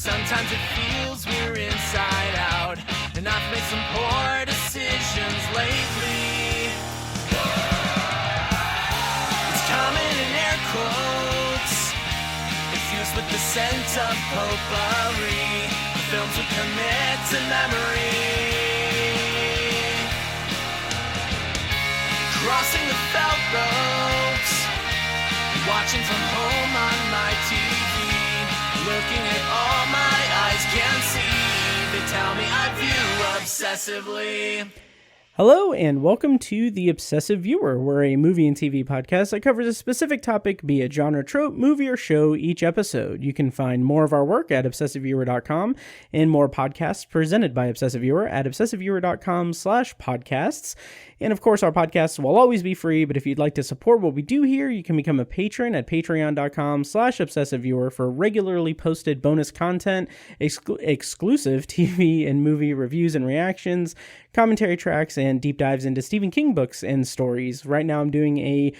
Sometimes it feels we're inside out, and I've made some poor decisions lately. It's common in air quotes, infused with the scent of potpourri. Films we commit to memory. Crossing the felt roads, watching from home on my TV, looking at all my eyes can see. They tell me I view obsessively. Hello, and welcome to The Obsessive Viewer. We're a movie and TV podcast that covers a specific topic, be it genre, trope, movie, or show each episode. You can find more of our work at obsessiveviewer.com and more podcasts presented by Obsessive Viewer at obsessiveviewer.com/podcasts. And of course, our podcasts will always be free, but if you'd like to support what we do here, you can become a patron at patreon.com/obsessiveviewer for regularly posted bonus content, exclusive TV and movie reviews and reactions, commentary tracks, and deep dives into Stephen King books and stories. Right now I'm doing a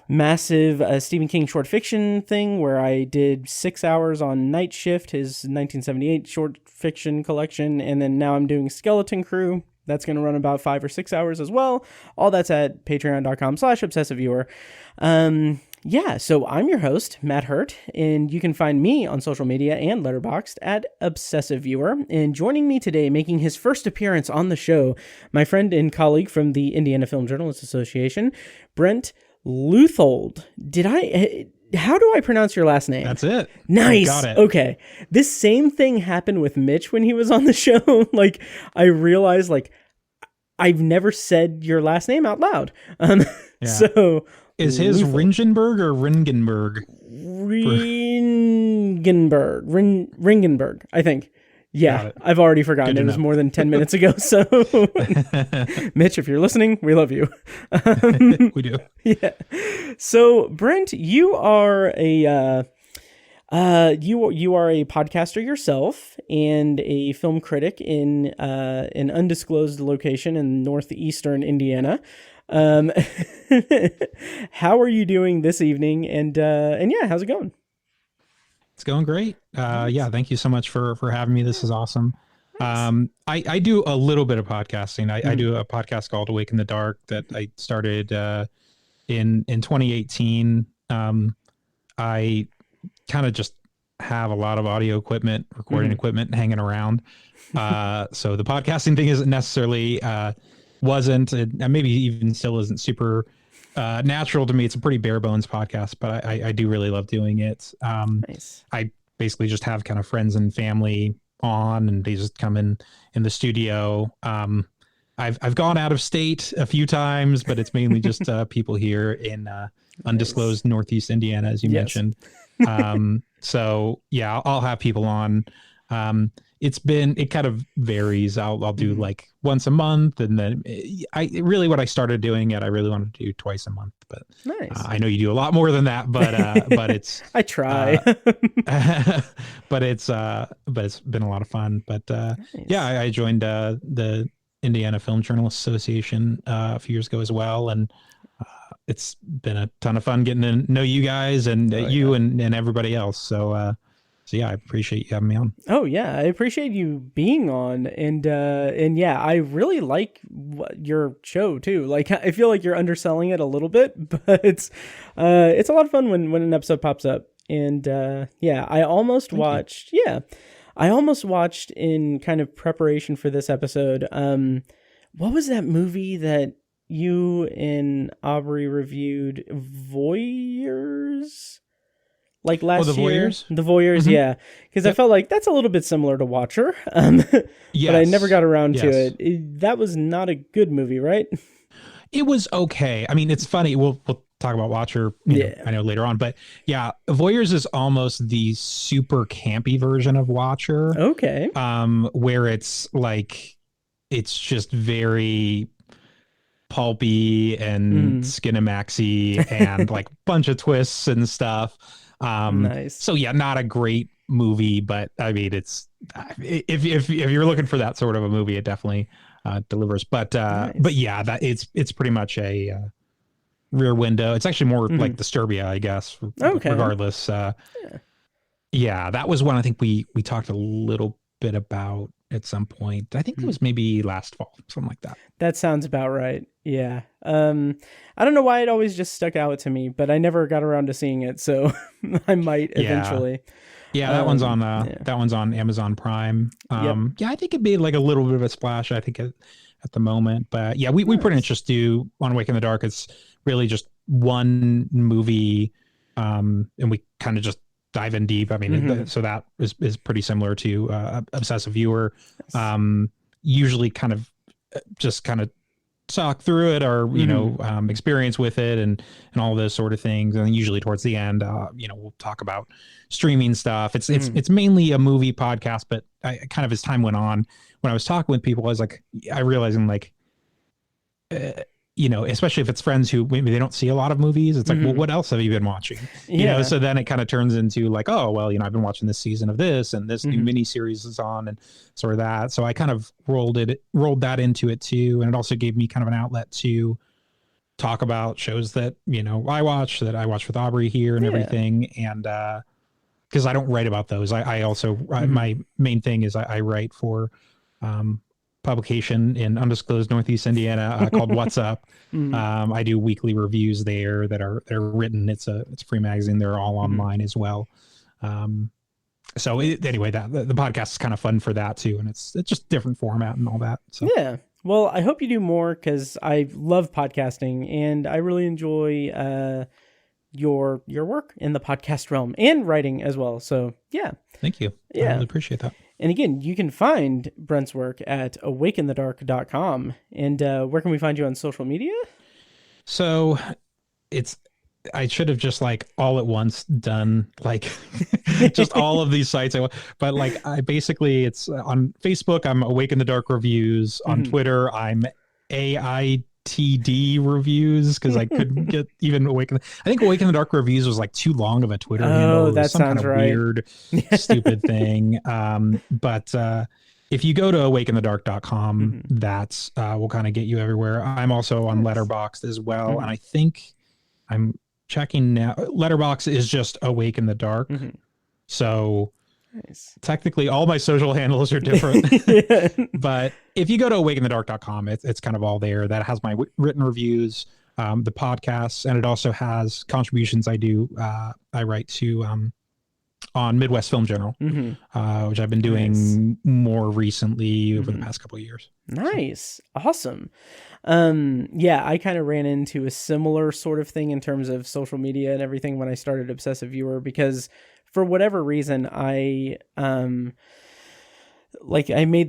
massive Stephen King short fiction thing where I did 6 hours on Night Shift, his 1978 short fiction collection, and then now I'm doing Skeleton Crew. That's going to run about 5 or 6 hours as well. All that's at patreon.com/obsessiveviewer. So I'm your host, Matt Hurt, and you can find me on social media and Letterboxd at Obsessive Viewer. And joining me today, making his first appearance on the show, my friend and colleague from the Indiana Film Journalists Association, Brent Leuthold. How do I pronounce your last name? That's it. Nice. Got it. Okay. This same thing happened with Mitch when he was on the show. I realized, I've never said your last name out loud. So is his Ringenberg or Ringenberg? Ringenberg, I think. Yeah, I've already forgotten. It was more than 10 minutes ago. So, Mitch, if you're listening, we love you. We do. Yeah. So, Brent, you are a you are a podcaster yourself and a film critic in an undisclosed location in northeastern Indiana. How are you doing this evening? And yeah, how's it going? It's going great. Thank you so much for having me. This is awesome. I do a little bit of podcasting. I do a podcast called Awake in the Dark that I started in 2018. I kind of just have a lot of audio equipment, recording equipment hanging around. So the podcasting thing isn't necessarily wasn't, and maybe even still isn't super natural to me. It's a pretty bare bones podcast, but I do really love doing it. Nice. I basically just have kind of friends and family on, and they just come in the studio. I've gone out of state a few times, but it's mainly just people here in undisclosed Northeast Indiana, as you mentioned. So yeah, I'll have people on. It kind of varies. I'll do like once a month, and then what I started doing I really wanted to do twice a month, but nice. I know you do a lot more than that, but it's, I try, but it's been a lot of fun. But nice. I joined the Indiana Film Journalists Association a few years ago as well. And it's been a ton of fun getting to know you guys and and everybody else. So yeah, I appreciate you having me on. Oh yeah, I appreciate you being on, and yeah, I really like your show too. I feel like you're underselling it a little bit, but it's a lot of fun when an episode pops up. And I almost watched. Yeah, I almost watched in kind of preparation for this episode. What was that movie that you and Aubrey reviewed? Voyeurs? Last the year, Voyeurs? The Voyeurs, yeah, because I felt like that's a little bit similar to Watcher, but I never got around to it. That was not a good movie, right? It was okay. I mean, it's funny. We'll talk about Watcher, I know later on, but yeah, Voyeurs is almost the super campy version of Watcher. Okay. Where it's just very pulpy and Skinamaxy and bunch of twists and stuff. Nice. So yeah, not a great movie, but I mean, it's if you're looking for that sort of a movie, it definitely delivers. But yeah, that it's pretty much a Rear Window. It's actually more like Disturbia, I guess. Okay. Regardless, Yeah, that was one I think we talked a little bit about at some point. I think it was maybe last fall, something like that. That sounds about right. Yeah. I don't know why it always just stuck out to me, but I never got around to seeing it, so I might eventually. Yeah, that one's on Amazon Prime. Yeah, I think it'd be like a little bit of a splash, I think at the moment. But yeah, we pretty much just do on Awake in the Dark. It's really just one movie, and we kind of just dive in deep. I mean, so that is pretty similar to Obsessive Viewer. Usually kind of talk through it or, you know, experience with it and all those sort of things. And then usually towards the end, you know, we'll talk about streaming stuff. It's mainly a movie podcast, but I kind of, as time went on, when I was talking with people, I realizing like, you know, especially if it's friends who maybe they don't see a lot of movies, it's like, well, what else have you been watching? You know, so then it kind of turns into like, oh, well, you know, I've been watching this season of this and this new mini series is on and sort of that. So I kind of rolled that into it too. And it also gave me kind of an outlet to talk about shows that, you know, I watch with Aubrey here and everything. And, cause I don't write about those. I also, my main thing is I write for, publication in undisclosed Northeast Indiana called What's Up. I do weekly reviews there that are written. It's a free magazine. They're all online as well. Anyway, the podcast is kind of fun for that too, and it's just different format and all that. So yeah. Well, I hope you do more because I love podcasting and I really enjoy your work in the podcast realm and writing as well. So yeah. Thank you. Yeah. I really appreciate that. And again, you can find Brent's work at awakeinthedark.com. And where can we find you on social media? So I should have just like all at once done like just all of these sites. But like it's on Facebook, I'm Awake in the Dark Reviews. On Twitter, I'm AITD Reviews because I couldn't get even I think Awake in the Dark Reviews was like too long of a Twitter handle. Oh, that sounds right. Weird, stupid thing. But if you go to awakeinthedark.com, that's will kind of get you everywhere. I'm also on Letterboxd as well. And I think I'm checking now. Letterboxd is just Awake in the Dark. So technically all my social handles are different. But if you go to awakeinthedark.com, it's kind of all there. That has my written reviews, the podcasts, and it also has contributions I write to on Midwest Film Journal, which I've been doing more recently over the past couple of years. Nice. Awesome. Yeah, I kind of ran into a similar sort of thing in terms of social media and everything when I started Obsessive Viewer, because for whatever reason, I made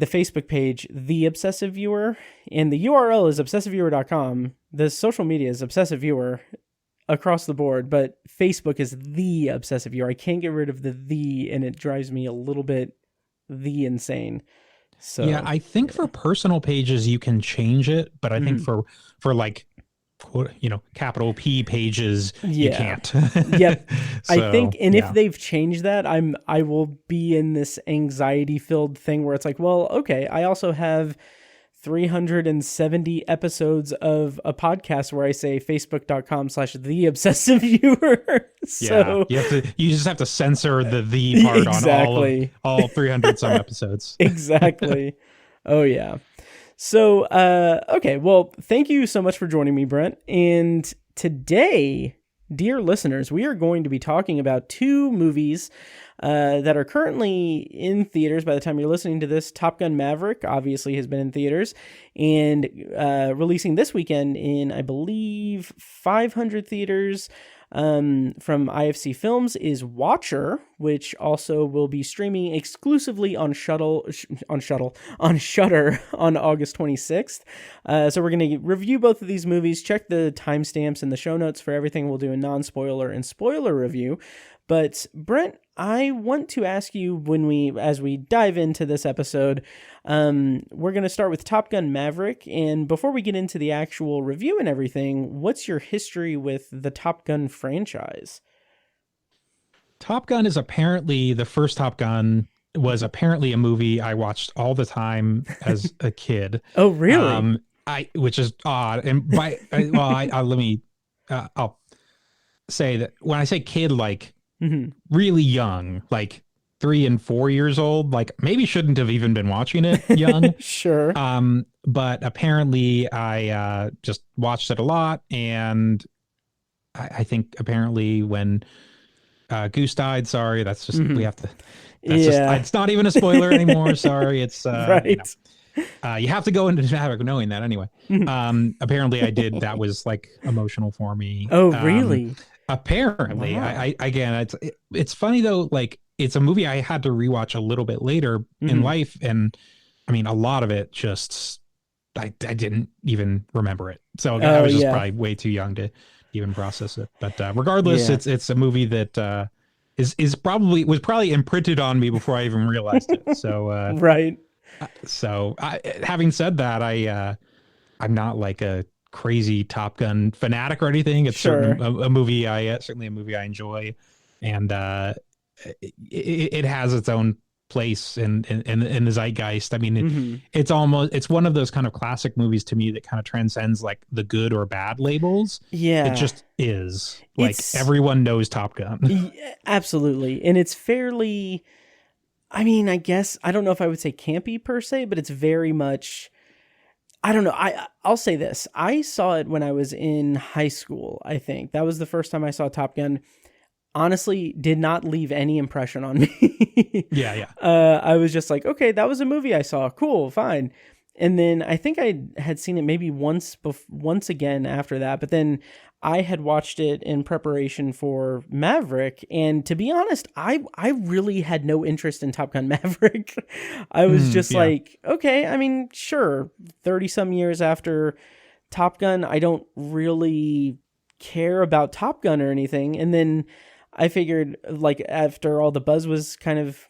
the Facebook page, The Obsessive Viewer, and the URL is obsessiveviewer.com. The social media is Obsessive Viewer across the board, but Facebook is The Obsessive Viewer. I can't get rid of the, and it drives me a little bit insane. So yeah, I think for personal pages you can change it, but I think for like, you know, capital P pages, you can't. Yep. So, I think, and if they've changed that, I will be in this anxiety filled thing where it's like, well, okay, I also have 370 episodes of a podcast where I say facebook.com/the obsessive viewer. So you just have to censor the part on all 300 some episodes. Exactly. Oh yeah. So, okay. Well, thank you so much for joining me, Brent. And today, dear listeners, we are going to be talking about two movies that are currently in theaters by the time you're listening to this. Top Gun Maverick obviously has been in theaters and releasing this weekend in, I believe, 500 theaters. From IFC Films is Watcher, which also will be streaming exclusively on Shudder on August 26th. So we're going to review both of these movies, check the timestamps in the show notes for everything. We'll do a non-spoiler and spoiler review. But Brent, I want to ask you as we dive into this episode, we're going to start with Top Gun Maverick. And before we get into the actual review and everything, what's your history with the Top Gun franchise? Top Gun is apparently the first Top Gun was apparently a movie I watched all the time as a kid. Oh, really? Which is odd. And I'll say that when I say kid, like really young, like 3 and 4 years old. Like maybe shouldn't have even been watching it young. Sure. But apparently I just watched it a lot, and I think apparently when Goose died, sorry, that's just we have to. That's just it's not even a spoiler anymore. Sorry, it's right. You have to go into Maverick knowing that anyway. Apparently I did. That was like emotional for me. Oh, really? Apparently, Wow. I again, it's funny though. Like it's a movie I had to rewatch a little bit later in life, and I mean, a lot of it just I didn't even remember it. So I was just probably way too young to even process it. But regardless, it's a movie that was probably imprinted on me before I even realized it. So right. So having said that, I'm not like a crazy Top Gun fanatic or anything. It's certainly a movie certainly a movie I enjoy, and it has its own place in the zeitgeist. I mean, it's one of those kind of classic movies to me that kind of transcends like the good or bad labels. Yeah, it just is. Like everyone knows Top Gun. Absolutely, and it's fairly. I mean, I guess I don't know if I would say campy per se, but it's very much. I don't know. I'll say this. I saw it when I was in high school. I think that was the first time I saw Top Gun. Honestly, did not leave any impression on me. Yeah. I was just like, okay, that was a movie I saw. Cool, fine. And then I think I had seen it maybe once again after that. But then I had watched it in preparation for Maverick. And to be honest, I really had no interest in Top Gun Maverick. I was just like, okay, I mean, sure. 30 some years after Top Gun, I don't really care about Top Gun or anything. And then I figured, like, after all the buzz was kind of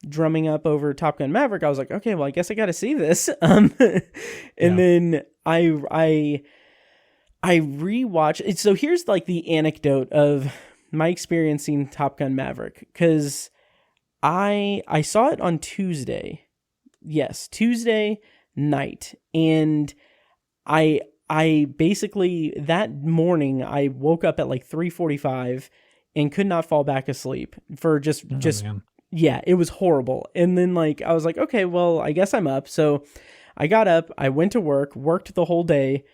drumming up over Top Gun Maverick, I was like, okay, well, I guess I got to see this. And then I rewatched it. So here's like the anecdote of my experience seeing Top Gun Maverick, because I saw it on Tuesday. Yes, Tuesday night. And I basically that morning I woke up at like 3:45 and could not fall back asleep for just yeah, it was horrible. And then like I was like, okay, well, I guess I'm up. So I got up, I went to work, worked the whole day,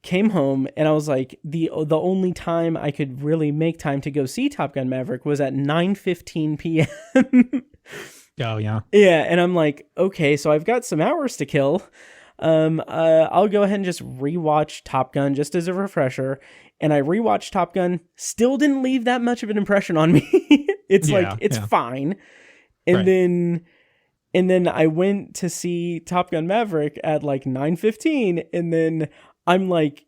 came home, and I was like, the only time I could really make time to go see Top Gun Maverick was at 9:15 p.m. Oh yeah. Yeah, and I'm like, okay, so I've got some hours to kill. I'll go ahead and just rewatch Top Gun just as a refresher. And I rewatched Top Gun, still didn't leave that much of an impression on me. It's fine. And then I went to see Top Gun Maverick at like 9:15, and then I'm like,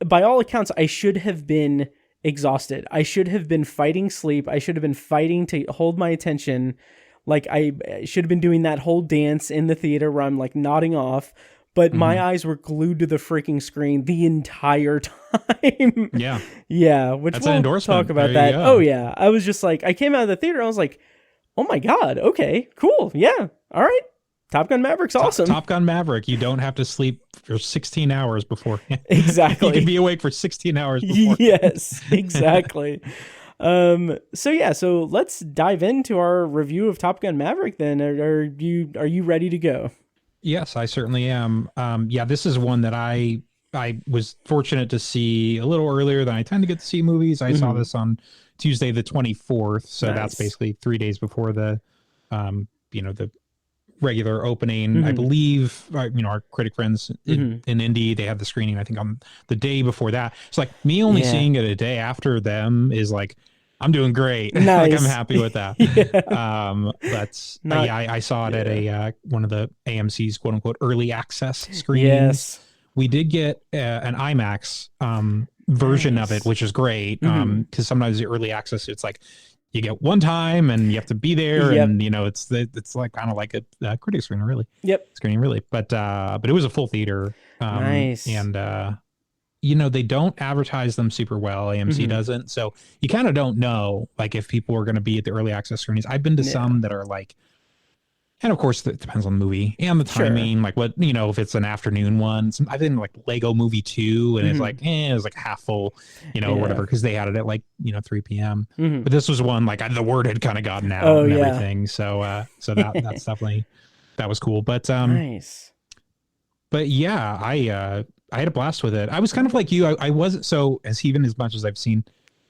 by all accounts, I should have been exhausted. I should have been fighting sleep. I should have been fighting to hold my attention. Like I should have been doing that whole dance in the theater where I'm like nodding off, but my eyes were glued to the freaking screen the entire time. Yeah. Yeah. Which that's we'll an endorsement. talk about that. Oh yeah. I was just like, I came out of the theater. I was like, oh my God. Okay, cool. Yeah. All right. Top Gun Maverick's awesome. Top Gun Maverick. You don't have to sleep for 16 hours before. Exactly. You can be awake for 16 hours before. Yes, exactly. So let's dive into our review of Top Gun Maverick then. Are you ready to go? Yes, I certainly am. This is one that I was fortunate to see a little earlier than I tend to get to see movies. I saw this on Tuesday the 24th, so that's basically 3 days before the the regular opening. I believe our critic friends in Indy, they had the screening I think on the day before that. It's like me only seeing it a day after them is like, I'm doing great. Nice. Like I'm happy with that. I saw it at a one of the AMC's quote unquote early access screenings. Yes, we did get an IMAX version of it, which is great. Because sometimes the early access, it's like you get one time and you have to be there, and it's like kind of like a critic screening, really. Screening, really. But it was a full theater. Nice. And they don't advertise them super well. AMC doesn't, so you kind of don't know like if people are going to be at the early access screenings. I've been to some that are like And of course, it depends on the movie and the timing. Like what, if it's an afternoon one, I've been like Lego Movie 2 and it's like, it's like half full, or whatever, because they had it at like, 3 p.m. But this was one like the word had kind of gotten out and everything. So, that's definitely, that was cool. But, nice. But yeah, I had a blast with it. I was kind of like you. I wasn't so even as much as I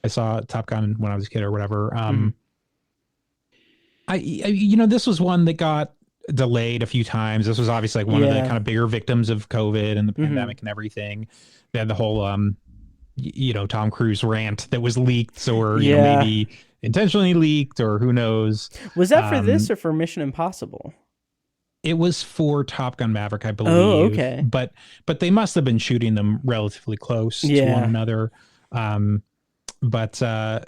saw Top Gun when I was a kid or whatever. This was one that got delayed a few times. This was obviously like one of the kind of bigger victims of COVID and the pandemic and everything. They had the whole, Tom Cruise rant that was leaked or, maybe intentionally leaked or who knows. Was that for this or for Mission Impossible? It was for Top Gun Maverick, I believe. Oh, okay. But they must have been shooting them relatively close to one another. So there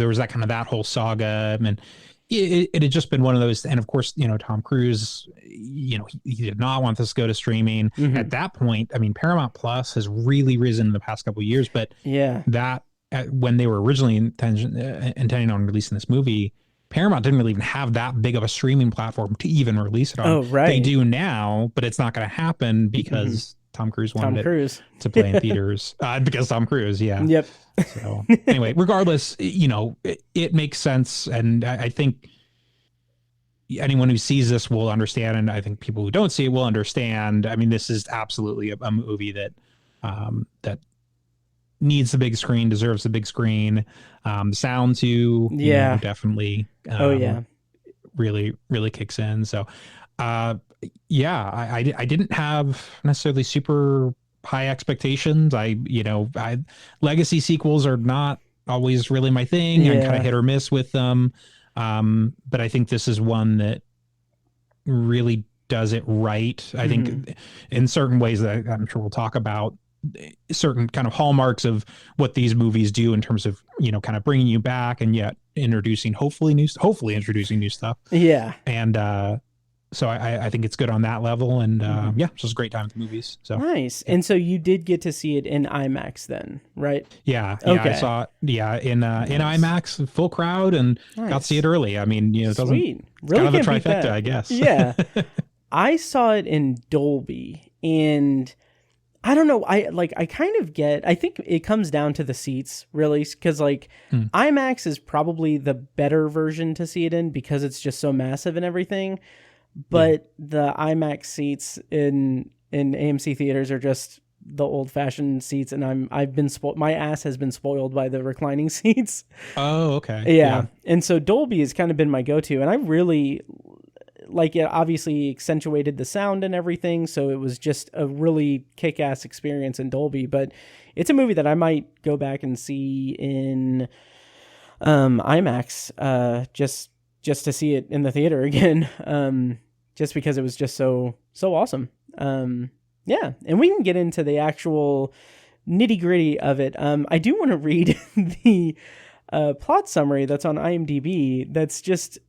was that kind of that whole saga, and it had just been one of those. And of course, Tom Cruise, he did not want this to go to streaming at that point. I mean, Paramount Plus has really risen in the past couple of years, but that when they were originally intending on releasing this movie, Paramount didn't really even have that big of a streaming platform to even release it on. Oh, right. They do now, but it's not going to happen because Tom Cruise wanted it to play in theaters. Because Tom Cruise, yeah. Yep. So anyway, regardless, it makes sense. And I think anyone who sees this will understand. And I think people who don't see it will understand. I mean, this is absolutely a movie that that needs the big screen, deserves the big screen. Sound too, definitely. Really, really kicks in. So, I didn't have necessarily super high expectations. Legacy sequels are not always really my thing. I'm kind of hit or miss with them. But I think this is one that really does it right. I think in certain ways that I'm sure we'll talk about, certain kind of hallmarks of what these movies do in terms of kind of bringing you back and yet hopefully introducing new stuff. And so I think it's good on that level, and it's just a great time at the movies. So nice. And so you did get to see it in IMAX then, right? I saw it in IMAX, full crowd, and got to see it early. I mean, it doesn't really kind of a trifecta, I guess. I saw it in Dolby, and I don't know. I think it comes down to the seats, really, because IMAX is probably the better version to see it in because it's just so massive and everything. But the IMAX seats in AMC theaters are just the old fashioned seats, and I've been spoiled. My ass has been spoiled by the reclining seats. Oh, okay. Yeah. And so Dolby has kind of been my go-to, and I really it obviously accentuated the sound and everything, so it was just a really kick-ass experience in Dolby. But it's a movie that I might go back and see in IMAX just to see it in the theater again, just because it was just so awesome. And we can get into the actual nitty-gritty of it. I do want to read the plot summary that's on IMDb. That's just,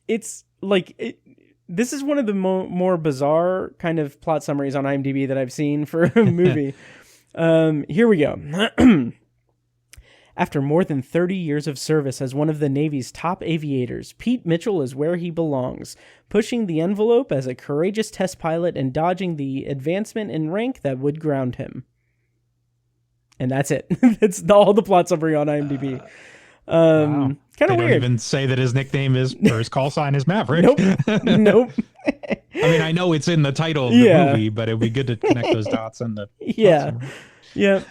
it's this is one of the more bizarre kind of plot summaries on IMDb that I've seen for a movie. Here we go. After more than 30 years of service as one of the Navy's top aviators, Pete Mitchell is where he belongs, pushing the envelope as a courageous test pilot and dodging the advancement in rank that would ground him. And that's it. That's all the plot summary on IMDb. Wow. Kind of weird. Don't even say that his nickname is, or his call sign is Maverick. Nope. I mean, I know it's in the title of the movie, but it would be good to connect those dots on the Yeah.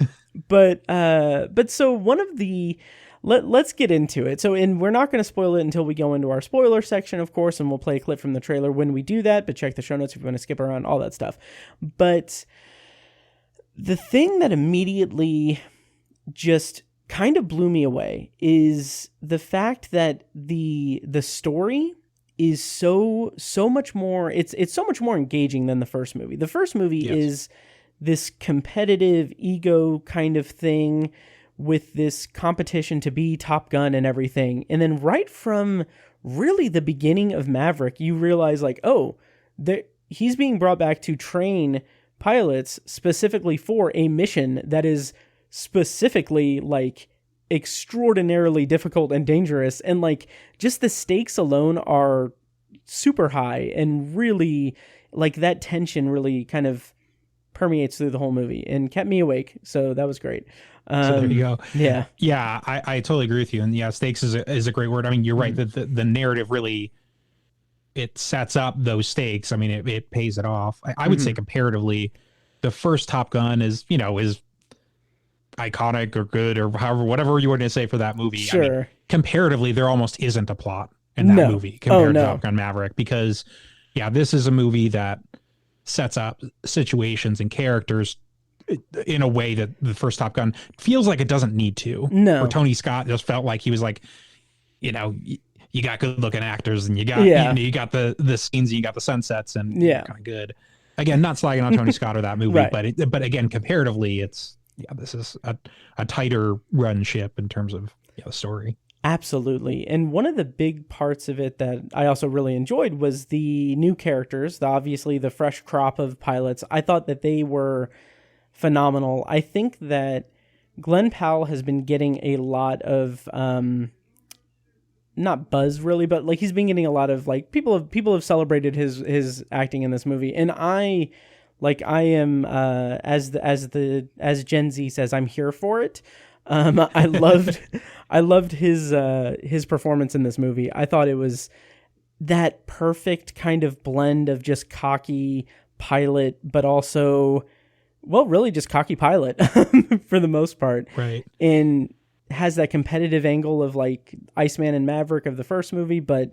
But so one of the, let's get into it. So, and we're not going to spoil it until we go into our spoiler section, of course, and we'll play a clip from the trailer when we do that, but check the show notes if you want to skip around, all that stuff. But the thing that immediately just kind of blew me away is the fact that the story is so much more, it's so much more engaging than the first movie. The first movie is this competitive ego kind of thing with this competition to be Top Gun and everything. And then right from really the beginning of Maverick, you realize he's being brought back to train pilots specifically for a mission that is specifically extraordinarily difficult and dangerous. And just the stakes alone are super high and really like that tension really kind of permeates through the whole movie and kept me awake. So that was great. So there you go. Yeah. Yeah, I totally agree with you. And yeah, stakes is a great word. I mean, you're right that the narrative really, it sets up those stakes. I mean, it pays it off. I would say comparatively, the first Top Gun is iconic or good or however, whatever you want to say for that movie. Sure. I mean, comparatively, there almost isn't a plot in that movie compared to Top Gun Maverick, because yeah, this is a movie that sets up situations and characters in a way that the first Top Gun feels like it doesn't need to. No. Where Tony Scott just felt like he was like, you got good looking actors and you got you got the scenes and you got the sunsets and kind of good. Again, not slagging on Tony Scott or that movie, right. but again, comparatively, this is a tighter run ship in terms of the story. Absolutely. And one of the big parts of it that I also really enjoyed was the new characters, obviously the fresh crop of pilots. I thought that they were phenomenal. I think that Glenn Powell has been getting a lot of not buzz really, but like he's been getting a lot of like people have celebrated his acting in this movie, and I am as Gen Z says, I'm here for it. I loved his performance in this movie. I thought it was that perfect kind of blend of just cocky pilot, but also, well, really just cocky pilot for the most part. Right. And has that competitive angle of like Iceman and Maverick of the first movie, but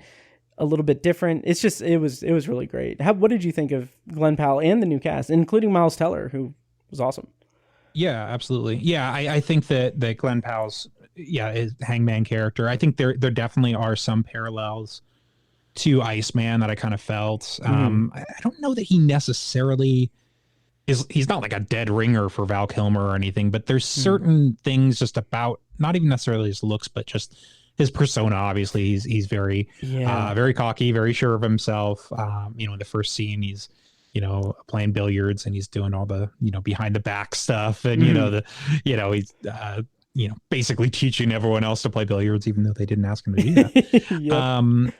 a little bit different. It's just, it was really great. What did you think of Glenn Powell and the new cast, including Miles Teller, who was awesome? Yeah, absolutely. Yeah, I think that Glenn Powell's his Hangman character, I think there definitely are some parallels to Iceman that I kind of felt. I don't know that he necessarily he's not like a dead ringer for Val Kilmer or anything, but there's certain things just about, not even necessarily his looks, but just his persona. Obviously he's very very cocky, very sure of himself. In the first scene he's playing billiards and he's doing all the behind the back stuff, and he's basically teaching everyone else to play billiards even though they didn't ask him to do that.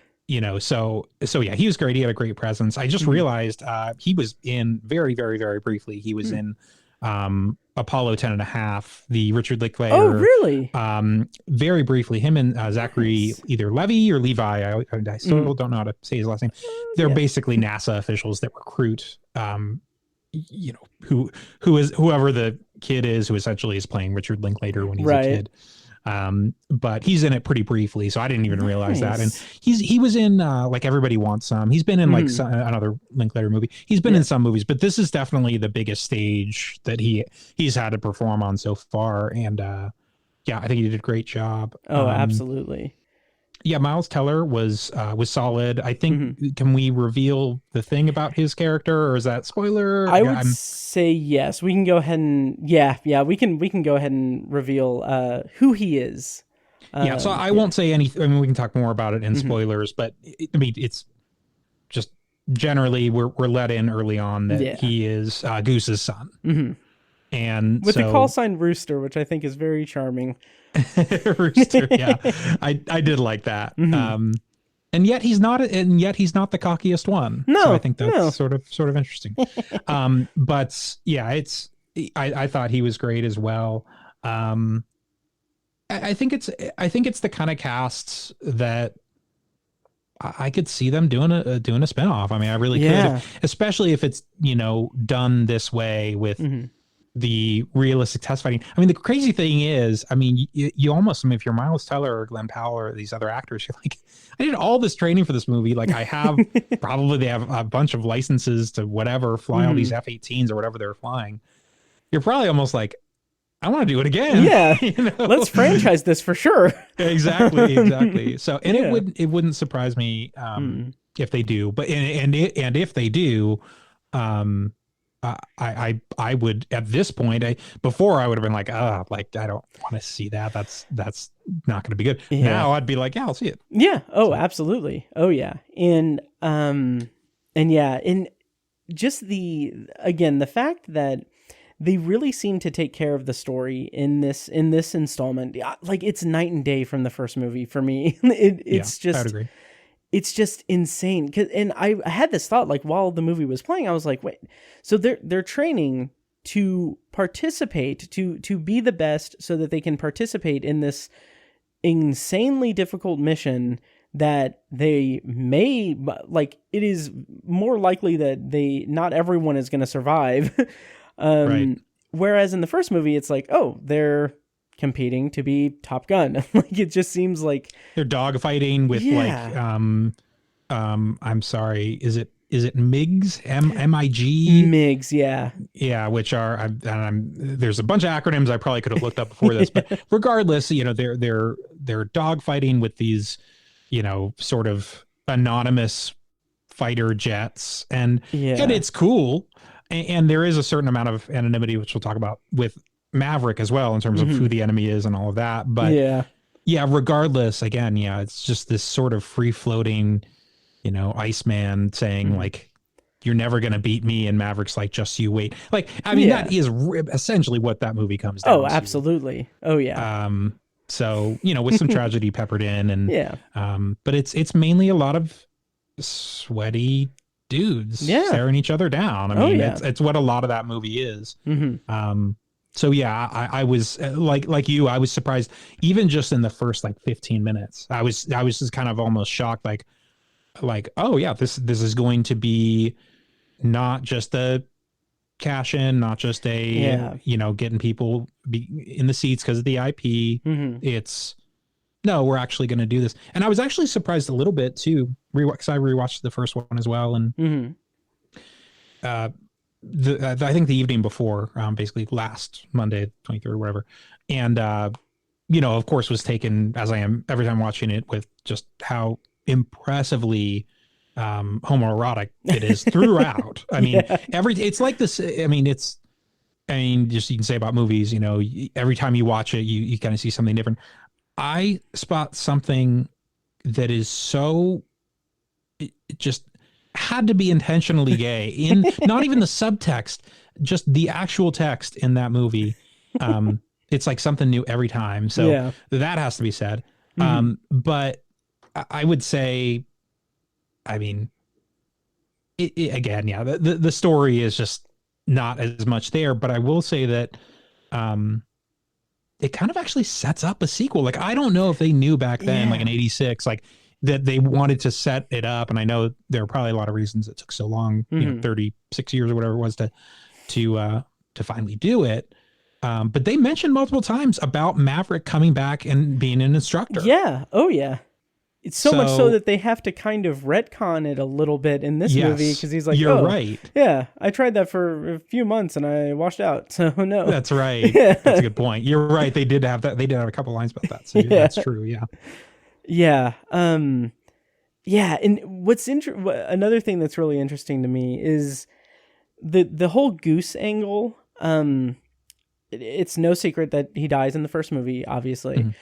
So yeah, he was great. He had a great presence. I just realized he was in very, very, very briefly. He was in Apollo 10.5, the Richard Linklater. Oh, really? Very briefly, him and Zachary, either Levy or Levi. I still don't know how to say his last name. They're basically NASA officials that recruit, whoever the kid is who essentially is playing Richard Linklater when he's a kid. But he's in it pretty briefly, so I didn't even realize that. And he was in like Everybody Wants Some. He's been in like another Linklater movie. He's been in some movies, but this is definitely the biggest stage that he's had to perform on so far. And I think he did a great job. Oh, absolutely. Yeah, Miles Teller was solid. I think. Can we reveal the thing about his character, or is that spoiler? I would say yes. We can go ahead and we can go ahead and reveal who he is. So I won't say anything. I mean, we can talk more about it in spoilers, but it's just generally we're let in early on that he is Goose's son, and with the call sign Rooster, which I think is very charming. Rooster, yeah, I did like that. And yet he's not the cockiest one. No, so I think that's sort of interesting. But yeah, I thought he was great as well. I think it's the kind of cast that I could see them doing a spinoff. I mean, I really could, especially if it's done this way with the realistic test fighting. I mean, the crazy thing is, I mean, you almost, if you're Miles Teller or Glenn Powell or these other actors, you're like, I did all this training for this movie. Like I have, probably they have a bunch of licenses to whatever, fly all these F-18s or whatever they're flying. You're probably almost like, I want to do it again. Yeah. Let's franchise this for sure. Exactly. So, and it wouldn't surprise me if they do, but, and if they do, I would at this point. Before I would have been like, I don't want to see that. That's not going to be good. Yeah. Now I'd be like, I'll see it. Yeah. Oh, absolutely. Oh, yeah. And just the fact that they really seem to take care of the story in this installment. Like it's night and day from the first movie for me. It's just, I would agree. it's just insane. And I had this thought, like, while the movie was playing, I was like, wait, so they're training to participate, to be the best so that they can participate in this insanely difficult mission that they may, like, it is more likely that not everyone is going to survive. Right. Whereas in the first movie, it's like, oh, they're competing to be Top Gun. Like, it just seems like they're dogfighting with I'm sorry, is it MiGs? MIG? MiGs, yeah. Yeah, which are there's a bunch of acronyms I probably could have looked up before this, but regardless, they're dogfighting with these, sort of anonymous fighter jets, and it's cool. And there is a certain amount of anonymity, which we'll talk about with Maverick as well, in terms of who the enemy is and all of that. But regardless, again, it's just this sort of free floating, Iceman saying like, you're never going to beat me. And Maverick's like, just you wait. Like, I mean, that is essentially what that movie comes down to. Oh, absolutely. Oh, yeah. So, with some tragedy peppered in, and but it's mainly a lot of sweaty dudes staring each other down. I mean, it's what a lot of that movie is. So I was like you, I was surprised even just in the first like 15 minutes. I was just kind of almost shocked, like, oh yeah, this is going to be not just a cash in, not just a getting people in the seats because of the IP. It's no, we're actually going to do this. And I was actually surprised a little bit too, because I rewatched the first one as well. And I think the evening before, basically last Monday, 23rd or whatever. And, of course, was taken, as I am every time watching it, with just how impressively homoerotic it is throughout. I mean, it's like this. I mean, just you can say about movies, every time you watch it, you kind of see something different. I spot something that is so, it just had to be intentionally gay in not even the subtext, just the actual text in that movie. It's like something new every time. So that has to be said. But I would say, I mean, again, the story is just not as much there, but I will say that, it kind of actually sets up a sequel. Like, I don't know if they knew back then, like in 86, like that they wanted to set it up. And I know there are probably a lot of reasons it took so long, 36 years or whatever it was to finally do it. But they mentioned multiple times about Maverick coming back and being an instructor. Yeah. Oh yeah. It's so much so that they have to kind of retcon it a little bit in this movie, because he's like, "You're right. Yeah, I tried that for a few months and I washed out. So no." That's right. That's a good point. You're right. They did have that. They did have a couple lines about that. So that's true. Yeah. Yeah. And another thing that's really interesting to me is the whole Goose angle. It's no secret that he dies in the first movie, obviously.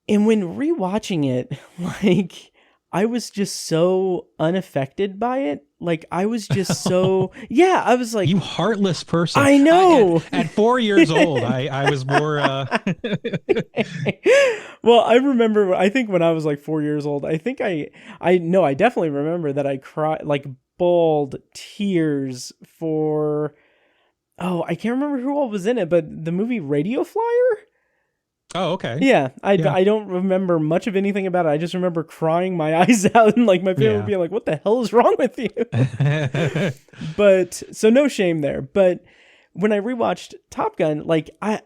And when rewatching it, like, I was just so unaffected by it. Like, I was just so, I was like, you heartless person. I know. At 4 years old, I was more, Well, I remember, I think when I was like 4 years old, I think I definitely remember that I cried, like, bawled tears for, I can't remember who all was in it, but the movie Radio Flyer? Oh, okay. Yeah, I don't remember much of anything about it. I just remember crying my eyes out and like my family being like, "What the hell is wrong with you?" But so no shame there. But when I rewatched Top Gun, like I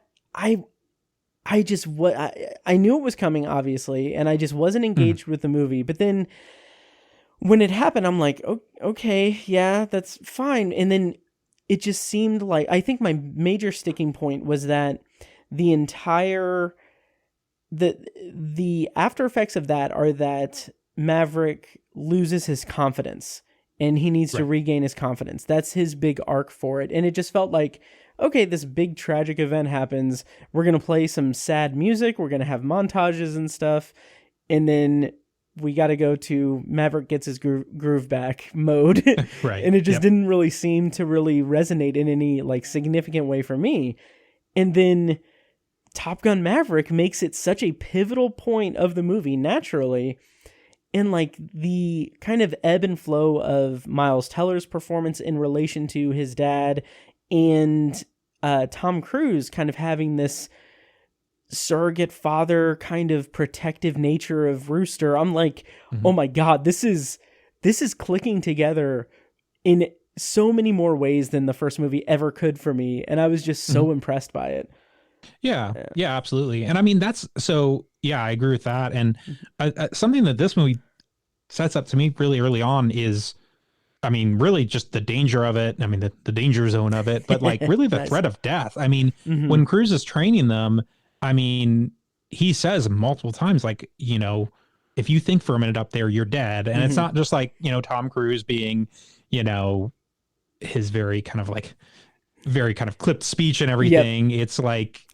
just I knew it was coming, obviously, and I just wasn't engaged with the movie. But then when it happened, I'm like, okay, yeah, that's fine. And then it just seemed like, I think my major sticking point was that the entire the after effects of that are that Maverick loses his confidence and he needs to regain his confidence. That's his big arc for it. And it just felt like, okay, this big tragic event happens. We're going to play some sad music. We're going to have montages and stuff. And then we got to go to Maverick gets his groove back mode. Right. And it just didn't really seem to really resonate in any like significant way for me. And then Top Gun Maverick makes it such a pivotal point of the movie naturally. and like the kind of ebb and flow of Miles Teller's performance in relation to his dad, and Tom Cruise kind of having this surrogate father kind of protective nature of Rooster. I'm like, oh my God, this is clicking together in so many more ways than the first movie ever could for me. And I was just so impressed by it. Yeah, absolutely. And I mean, I agree with that. And something that this movie sets up to me really early on is, I mean, really just the danger of it. I mean, the danger zone of it, but like really the threat of death. I mean, when Cruise is training them, I mean, he says multiple times, like, you know, if you think for a minute up there, you're dead. And it's not just like, you know, Tom Cruise being, you know, his very kind of clipped speech and everything. Yep. It's like,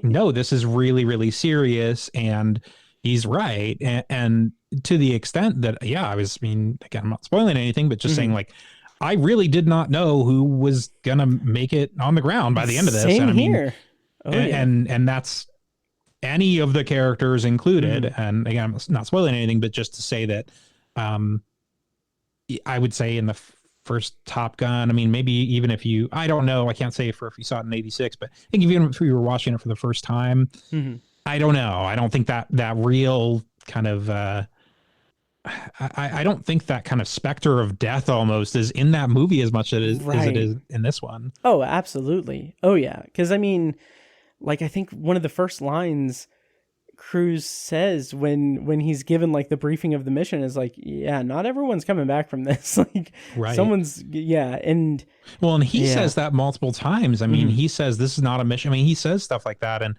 no, this is really, really serious. And he's right. And to the extent that, again, I'm not spoiling anything, but just saying like, I really did not know who was going to make it on the ground by the end of this. Same and I mean, here. And that's any of the characters included. And again, I'm not spoiling anything, but just to say that, I would say in the first Top Gun, I mean, maybe even if I don't know, I can't say if you saw it in 86, but I think even if you were watching it for the first time, I don't know. I don't think that real kind of, I don't think that kind of specter of death almost is in that movie as much as it is in this one. Oh, absolutely. Oh yeah. Cause I mean, like, I think one of the first lines Cruise says when he's given like the briefing of the mission is like, yeah, not everyone's coming back from this. Like someone's, and he says that multiple times. I mean, he says this is not a mission. I mean, he says stuff like that. And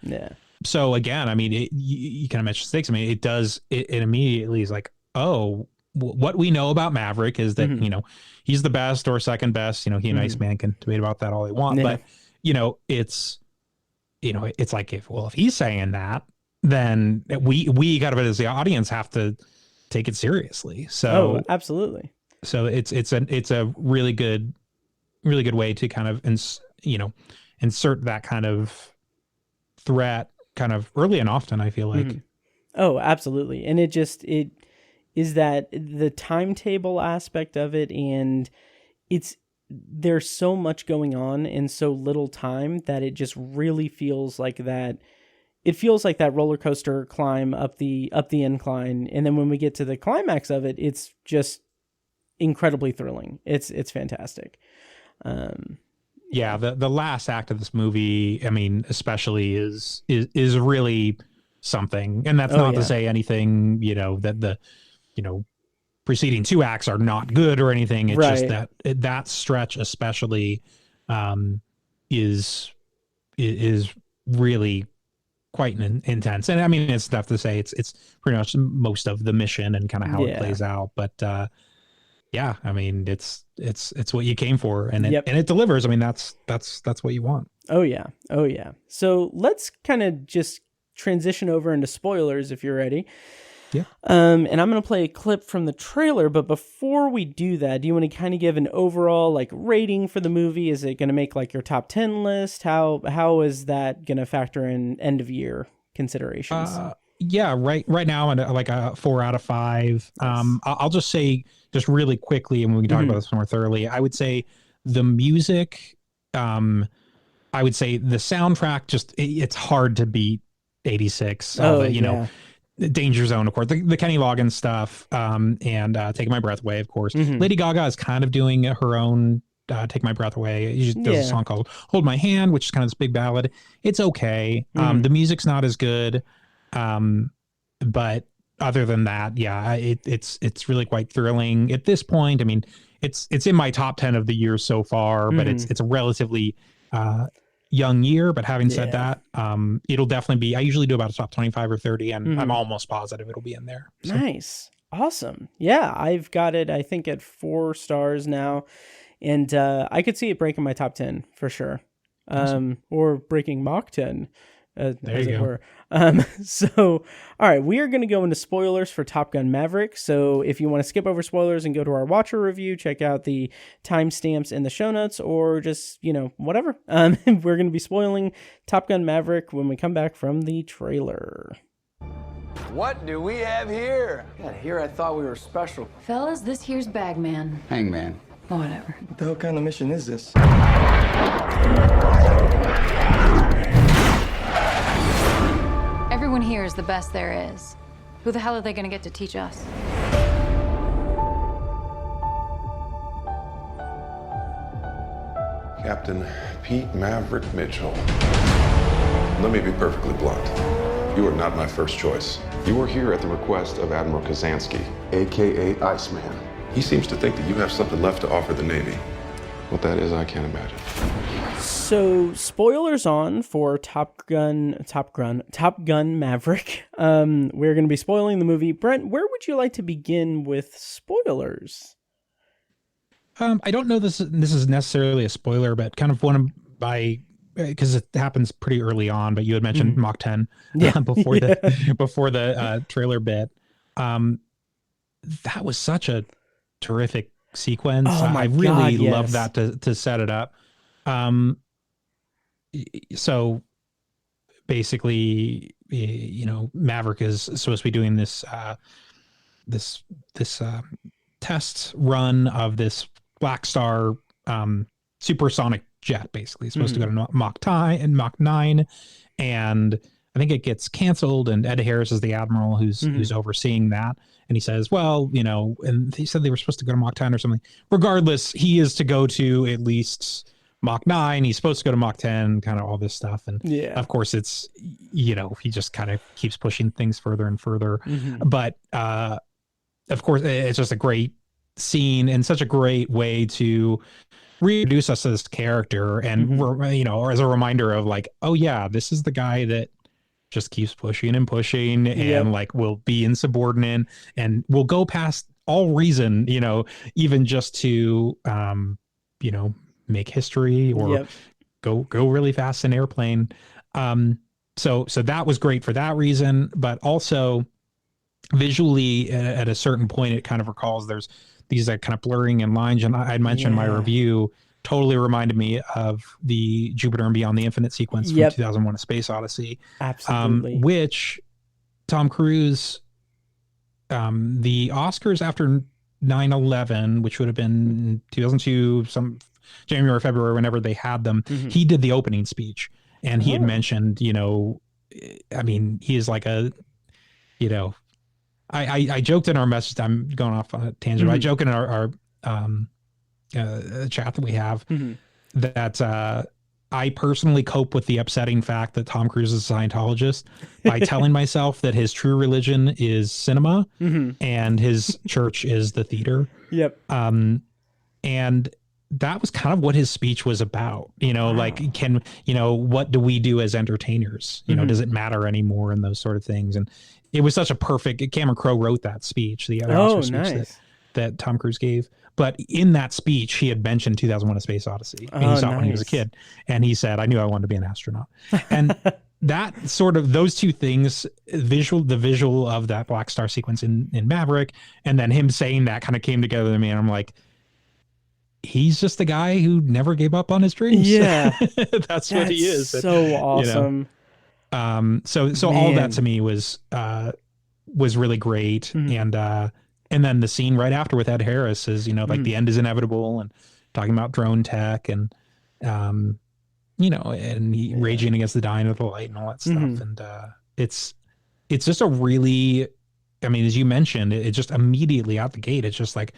so again, I mean, you kind of mentioned stakes. I mean, it immediately is like, oh, what we know about Maverick is that, you know, he's the best or second best. You know, he and Iceman can debate about that all they want, but you know, it's like, if he's saying that, then we got to, as the audience, have to take it seriously. So absolutely. So it's a really good way to kind of, insert that kind of threat kind of early and often, I feel like. Oh, absolutely. And it is that the timetable aspect of it, and there's so much going on in so little time that it just really feels like that. It feels like that roller coaster climb up the incline, and then when we get to the climax of it, it's just incredibly thrilling. It's fantastic. The last act of this movie, I mean, especially is really something, and that's not to say anything, you know, that the, you know, preceding two acts are not good or anything. It's just that stretch especially is really quite intense. And I mean, it's tough to say. It's pretty much most of the mission and kind of how it plays out. But I mean, it's what you came for, and it delivers. I mean, that's what you want. Oh yeah. So let's kind of just transition over into spoilers if you're ready. Yeah. And I'm going to play a clip from the trailer, but before we do that, do you want to kind of give an overall like rating for the movie? Is it going to make like your top 10 list? How is that going to factor in end of year considerations? Right now I'm at like a 4 out of 5. Nice. I'll just say just really quickly, and we can talk about this more thoroughly. I would say the music, I would say the soundtrack, just it's hard to beat 86. You know, Danger Zone, of course, the Kenny Loggins stuff, and Taking My Breath Away, of course. Lady Gaga is kind of doing her own Take My Breath Away. She does a song called Hold My Hand, which is kind of this big ballad. It's okay. The music's not as good, but other than that, it's really quite thrilling at this point. I mean, it's in my top 10 of the year so far, but it's a relatively young year. But having said that, it'll definitely be, I usually do about a top 25 or 30, and I'm almost positive it'll be in there. So. Nice. Awesome. Yeah, I've got it, I think, at 4 stars now, and I could see it breaking my top 10 for sure. Awesome. Or breaking Mach 10, as it were. So, all right, we are going to go into spoilers for Top Gun Maverick. So if you want to skip over spoilers and go to our Watcher review, check out the timestamps in the show notes, or just, whatever. We're going to be spoiling Top Gun Maverick when we come back from the trailer. What do we have here? God, here I thought we were special. Fellas, this here's Bagman. Hangman. Oh, whatever. What the hell kind of mission is this? Everyone here is the best there is. Who the hell are they gonna get to teach us? Captain Pete Maverick Mitchell. Let me be perfectly blunt. You are not my first choice. You are here at the request of Admiral Kazansky, aka Iceman. He seems to think that you have something left to offer the Navy. What that is, I can't imagine. So, spoilers on for Top Gun Maverick. We're going to be spoiling the movie. Brent, where would you like to begin with spoilers? I don't know this is necessarily a spoiler, but kind of one of my, because it happens pretty early on, but you had mentioned Mach 10 before the trailer bit. That was such a terrific sequence. I really love that to set it up. So basically, Maverick is supposed to be doing this test run of this Black Star supersonic jet. Basically, it's supposed to go to Mach 9, and I think it gets canceled. And Ed Harris is the admiral who's overseeing that. And he says, well, and he said they were supposed to go to Mach 10 or something. Regardless, he is to go to at least Mach 9. He's supposed to go to Mach 10, kind of all this stuff. And of course, it's, he just kind of keeps pushing things further and further. But of course, it's just a great scene and such a great way to reintroduce us to this character. And, or as a reminder of like, oh, yeah, this is the guy that just keeps pushing and pushing and like will be insubordinate and will go past all reason, even just to, make history or go really fast in airplane. So that was great for that reason, but also visually at a certain point, it kind of recalls there's these like kind of blurring in lines. And I mentioned in my review, totally reminded me of the Jupiter and Beyond the Infinite sequence from 2001: A Space Odyssey. Absolutely. Which Tom Cruise, the Oscars after 9/11, which would have been 2002, some January, February, whenever they had them, he did the opening speech. And he had mentioned, he is like I joked in our message, I'm going off on a tangent, I joke in our chat that we have that I personally cope with the upsetting fact that Tom Cruise is a Scientologist by telling myself that his true religion is cinema and his church is the theater. And that was kind of what his speech was about, like, what do we do as entertainers? Does it matter anymore, and those sort of things. And it was such a perfect, Cameron Crowe wrote that speech, the Oscar speech that Tom Cruise gave. But in that speech, he had mentioned 2001: A Space Odyssey. And he saw it when he was a kid. And he said, I knew I wanted to be an astronaut. And that sort of, those two things, the visual of that Black Star sequence in Maverick, and then him saying that kind of came together to me. And I'm like, he's just the guy who never gave up on his dreams. Yeah. That's what he is. So awesome. So all that to me was really great. And then the scene right after with Ed Harris is, like the end is inevitable, and talking about drone tech and, and he raging against the dying of the light and all that stuff. And it's just a really, as you mentioned, it just immediately out the gate, it's just like,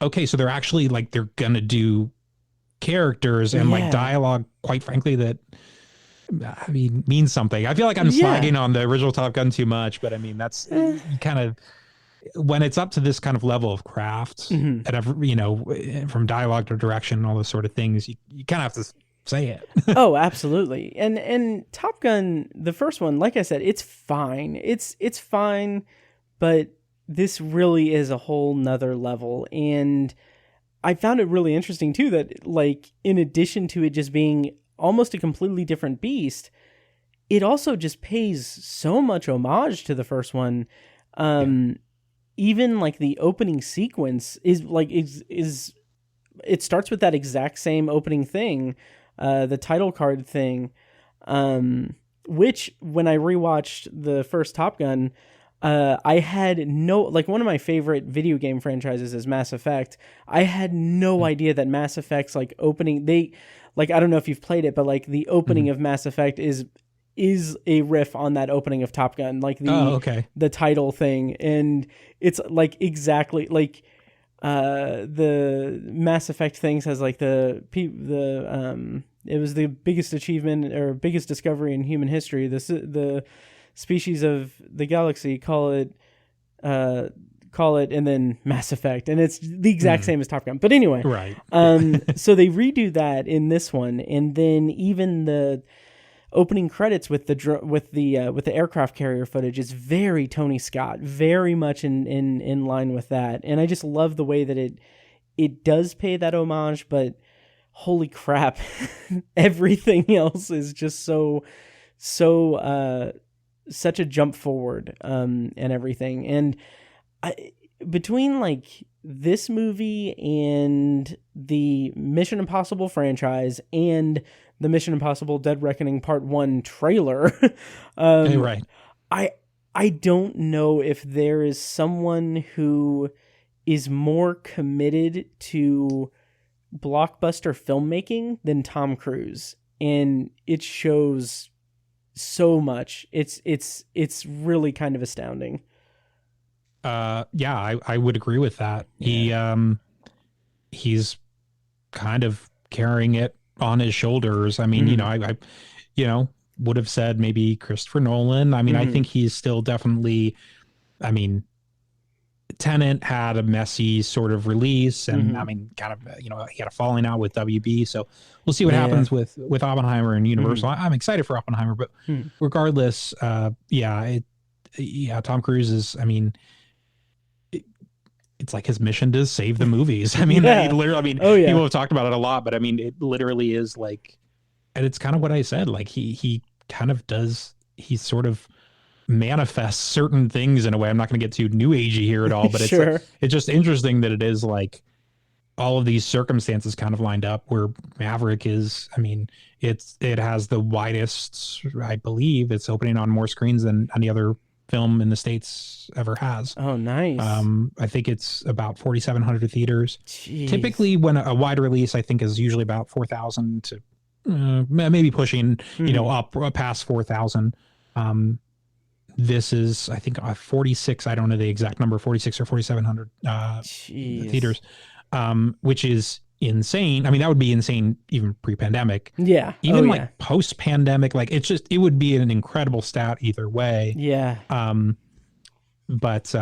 okay, so they're actually like, they're going to do characters and like dialogue, quite frankly, that means something. I feel like I'm slagging on the original Top Gun too much, but that's kind of, when it's up to this kind of level of craft and from dialogue to direction and all those sort of things, you kind of have to say it. Oh, absolutely. And Top Gun, the first one, like I said, it's fine. It's fine, but this really is a whole nother level. And I found it really interesting too, that like, in addition to it just being almost a completely different beast, it also just pays so much homage to the first one. Even like the opening sequence is like, it starts with that exact same opening thing, the title card thing. which when I rewatched the first Top Gun, I had no, like, one of my favorite video game franchises is Mass Effect. I had no idea that Mass Effect's like opening, I don't know if you've played it, but like the opening of Mass Effect is a riff on that opening of Top Gun, like the title thing. And it's like exactly like the Mass Effect things has like it was the biggest achievement or biggest discovery in human history. The species of the galaxy call it, and then Mass Effect, and it's the exact same as Top Gun. But anyway, right. So they redo that in this one, and then even the opening credits with the aircraft carrier footage is very Tony Scott, very much in line with that, and I just love the way that it does pay that homage, but holy crap, everything else is just such a jump forward, and everything. And between like this movie and the Mission Impossible franchise and the Mission Impossible Dead Reckoning Part 1 trailer, Right. I don't know if there is someone who is more committed to blockbuster filmmaking than Tom Cruise, and it shows so much. It's really kind of astounding. Yeah, I would agree with that. Yeah. He's kind of carrying it on his shoulders. I mean, I would have said maybe Christopher Nolan. I mean, I think he's still definitely, I mean, Tenet had a messy sort of release, and I mean, kind of, he had a falling out with WB. So we'll see what happens with Oppenheimer and Universal. I'm excited for Oppenheimer, but regardless, Tom Cruise is, I mean, it's like his mission to save the movies. I mean, people have talked about it a lot, but I mean, it literally is like, and it's kind of what I said, like he kind of does, he sort of manifests certain things in a way. I'm not going to get too new agey here at all, but sure. It's just interesting that it is like all of these circumstances kind of lined up where Maverick is, I mean, it has the widest, I believe it's opening on more screens than any other film in the States ever has. Oh, nice. I think it's about 4,700 theaters. Jeez. Typically when a wide release, I think, is usually about 4,000 to maybe pushing, up past 4,000. This is, I think, 46. I don't know the exact number, 46 or 4,700 theaters, which is insane. I mean, that would be insane even pre-pandemic. Yeah. Even post-pandemic, like it would be an incredible stat either way. Yeah. But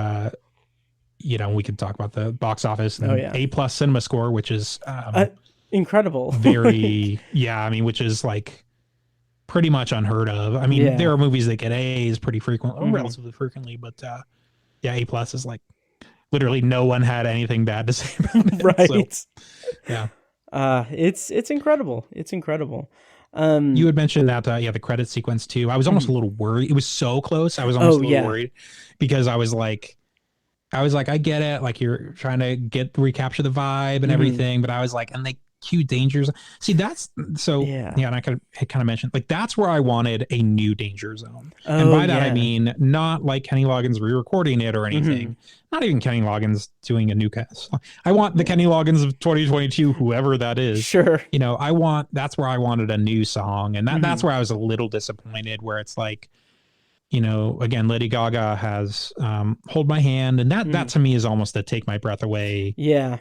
we could talk about the box office and A+ cinema score, which is incredible. Very, which is like pretty much unheard of. I mean, there are movies that get A's pretty frequently, relatively frequently, but A+ is like literally no one had anything bad to say about it. Right. So, yeah. It's incredible. It's incredible. You had mentioned that, the credit sequence too. I was almost a little worried. It was so close. I was almost a little worried because I was like, I get it. Like you're trying to recapture the vibe and everything, but I was like, and they cue dangers. See, that's so, and I kind of mentioned, like, that's where I wanted a new Danger Zone. And by that, I mean, not like Kenny Loggins re-recording it or anything. Not even Kenny Loggins doing a new cast. I want the Kenny Loggins of 2022, whoever that is. Sure. That's where I wanted a new song. And that's where I was a little disappointed, where it's like, again, Lady Gaga has Hold My Hand. And that to me is almost a take my breath away. Yeah.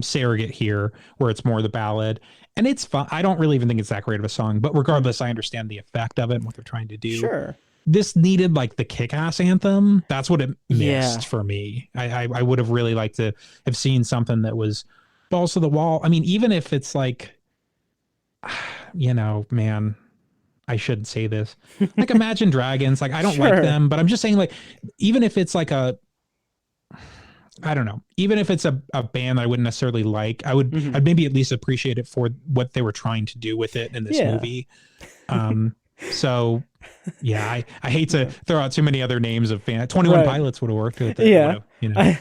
Surrogate here, where it's more the ballad, and it's fun. I don't really even think it's that great of a song, but regardless, I understand the effect of it and what they're trying to do. Sure. This needed like the kick-ass anthem. That's what it missed for me. I would have really liked to have seen something that was balls to the wall. I mean, even if it's like, man, I shouldn't say this. Like Imagine Dragons. Like I don't like them, but I'm just saying, like, even if it's like I don't know. Even if it's a band that I wouldn't necessarily like, I'd maybe at least appreciate it for what they were trying to do with it in this movie. So I hate to throw out too many other names of fans. 21 Pilots would have worked with it. Yeah. I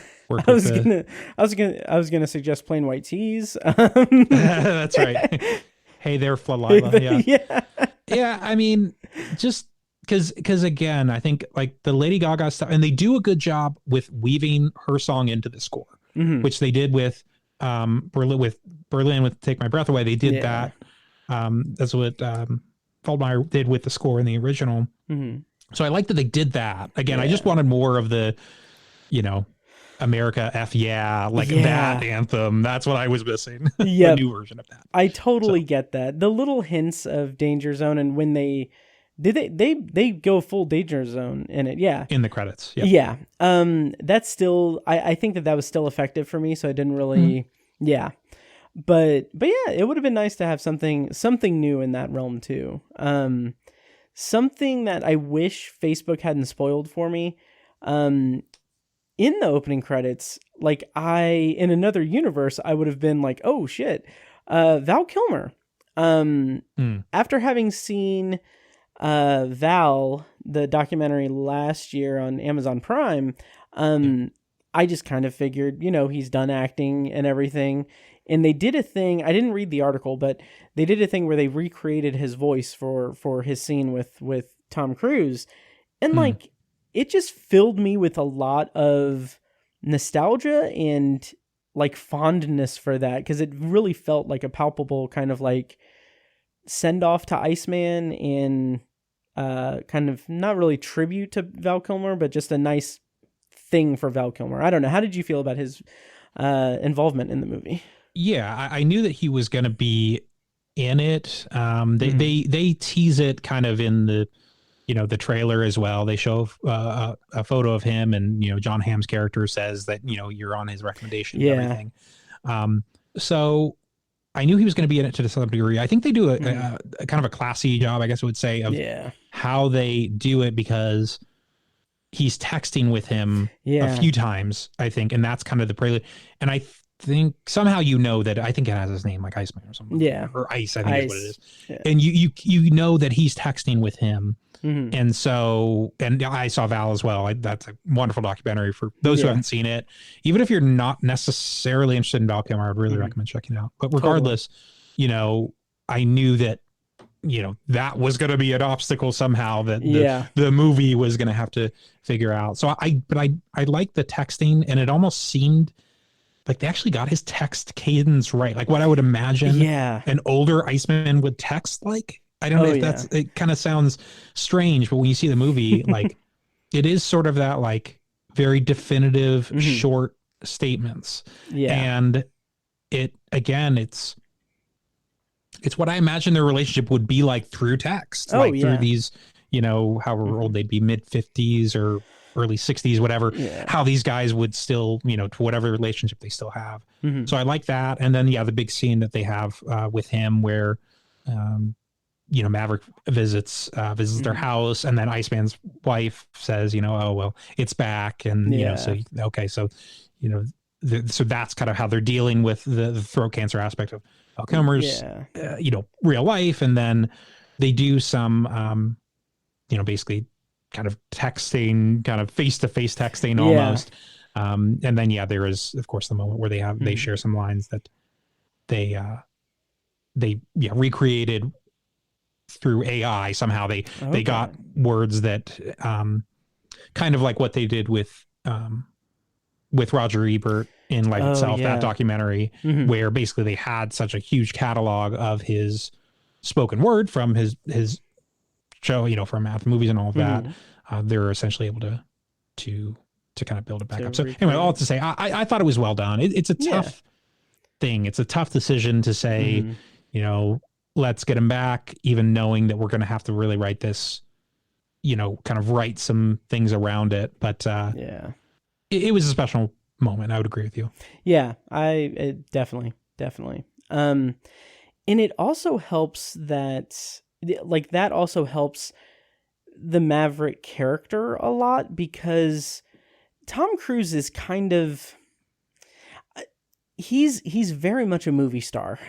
was gonna suggest Plain White Tees. That's right. Hey there, Flalila. Yeah. I mean, just because again, I think like the Lady Gaga stuff, and they do a good job with weaving her song into the score, which they did with Berlin with Take My Breath Away. They did that. That's what Feldmeyer did with the score in the original. So I like that they did that. Again, I just wanted more of the, America F yeah, that anthem. That's what I was missing. The new version of that. I totally get that. The little hints of Danger Zone, and when they go full Danger Zone in it. Yeah. In the credits. Yep. Yeah. That's still, I think that was still effective for me. So I didn't really, But yeah, it would have been nice to have something new in that realm too. Something that I wish Facebook hadn't spoiled for me. In the opening credits, like in another universe, I would have been like, oh shit, Val Kilmer. After having seen Val, the documentary last year on Amazon Prime, I just kind of figured, he's done acting and everything. And they did a thing, I didn't read the article, but they did a thing where they recreated his voice for his scene with Tom Cruise. And like, it just filled me with a lot of nostalgia and like fondness for that. Cause it really felt like a palpable kind of like send off to Iceman and kind of not really tribute to Val Kilmer, but just a nice thing for Val Kilmer. I don't know. How did you feel about his involvement in the movie? Yeah, I knew that he was going to be in it. They tease it kind of in the, the trailer as well. They show a photo of him, and John Hamm's character says that you're on his recommendation and everything. So I knew he was going to be in it to some degree. I think they do a kind of a classy job, I guess I would say, of how they do it, because he's texting with him a few times, I think, and that's kind of the prelude. And I think somehow that I think it has his name, like Iceman or something. Or Ice, I think is what it is. Yeah. And you know that he's texting with him. And so, and I saw Val as well. That's a wonderful documentary for those who haven't seen it. Even if you're not necessarily interested in Val Kilmer, I would really recommend checking it out. But regardless, I knew that, that was going to be an obstacle somehow that the movie was going to have to figure out. So I like the texting, and it almost seemed like they actually got his text cadence right. Like what I would imagine an older Iceman would text like. I don't know if it kind of sounds strange, but when you see the movie, like it is sort of that like very definitive short statements. Yeah. And it's what I imagine their relationship would be like through text, through these, however old they'd be, mid 50s or early 60s, whatever, how these guys would still, to whatever relationship they still have. So I like that. And then, the big scene that they have with him where, Maverick visits their house, and then Iceman's wife says, oh, well, it's back. And, so that's kind of how they're dealing with the throat cancer aspect of Val Kilmer's, real life. And then they do some, basically kind of texting, kind of face-to-face texting almost. And then, there is, of course, the moment where they share some lines that they recreated through AI. Somehow they got words that kind of like what they did with Roger Ebert in Life Itself, that documentary, where basically they had such a huge catalog of his spoken word from his show, from math movies and all of that. They're essentially able to kind of build it back up. So anyway, all to say, I thought it was well done. It's a tough thing. It's a tough decision to say, let's get him back, even knowing that we're going to have to really write this, kind of write some things around it. But it was a special moment. I would agree with you. Yeah, definitely. And it also helps that also helps the Maverick character a lot, because Tom Cruise is kind of, he's very much a movie star.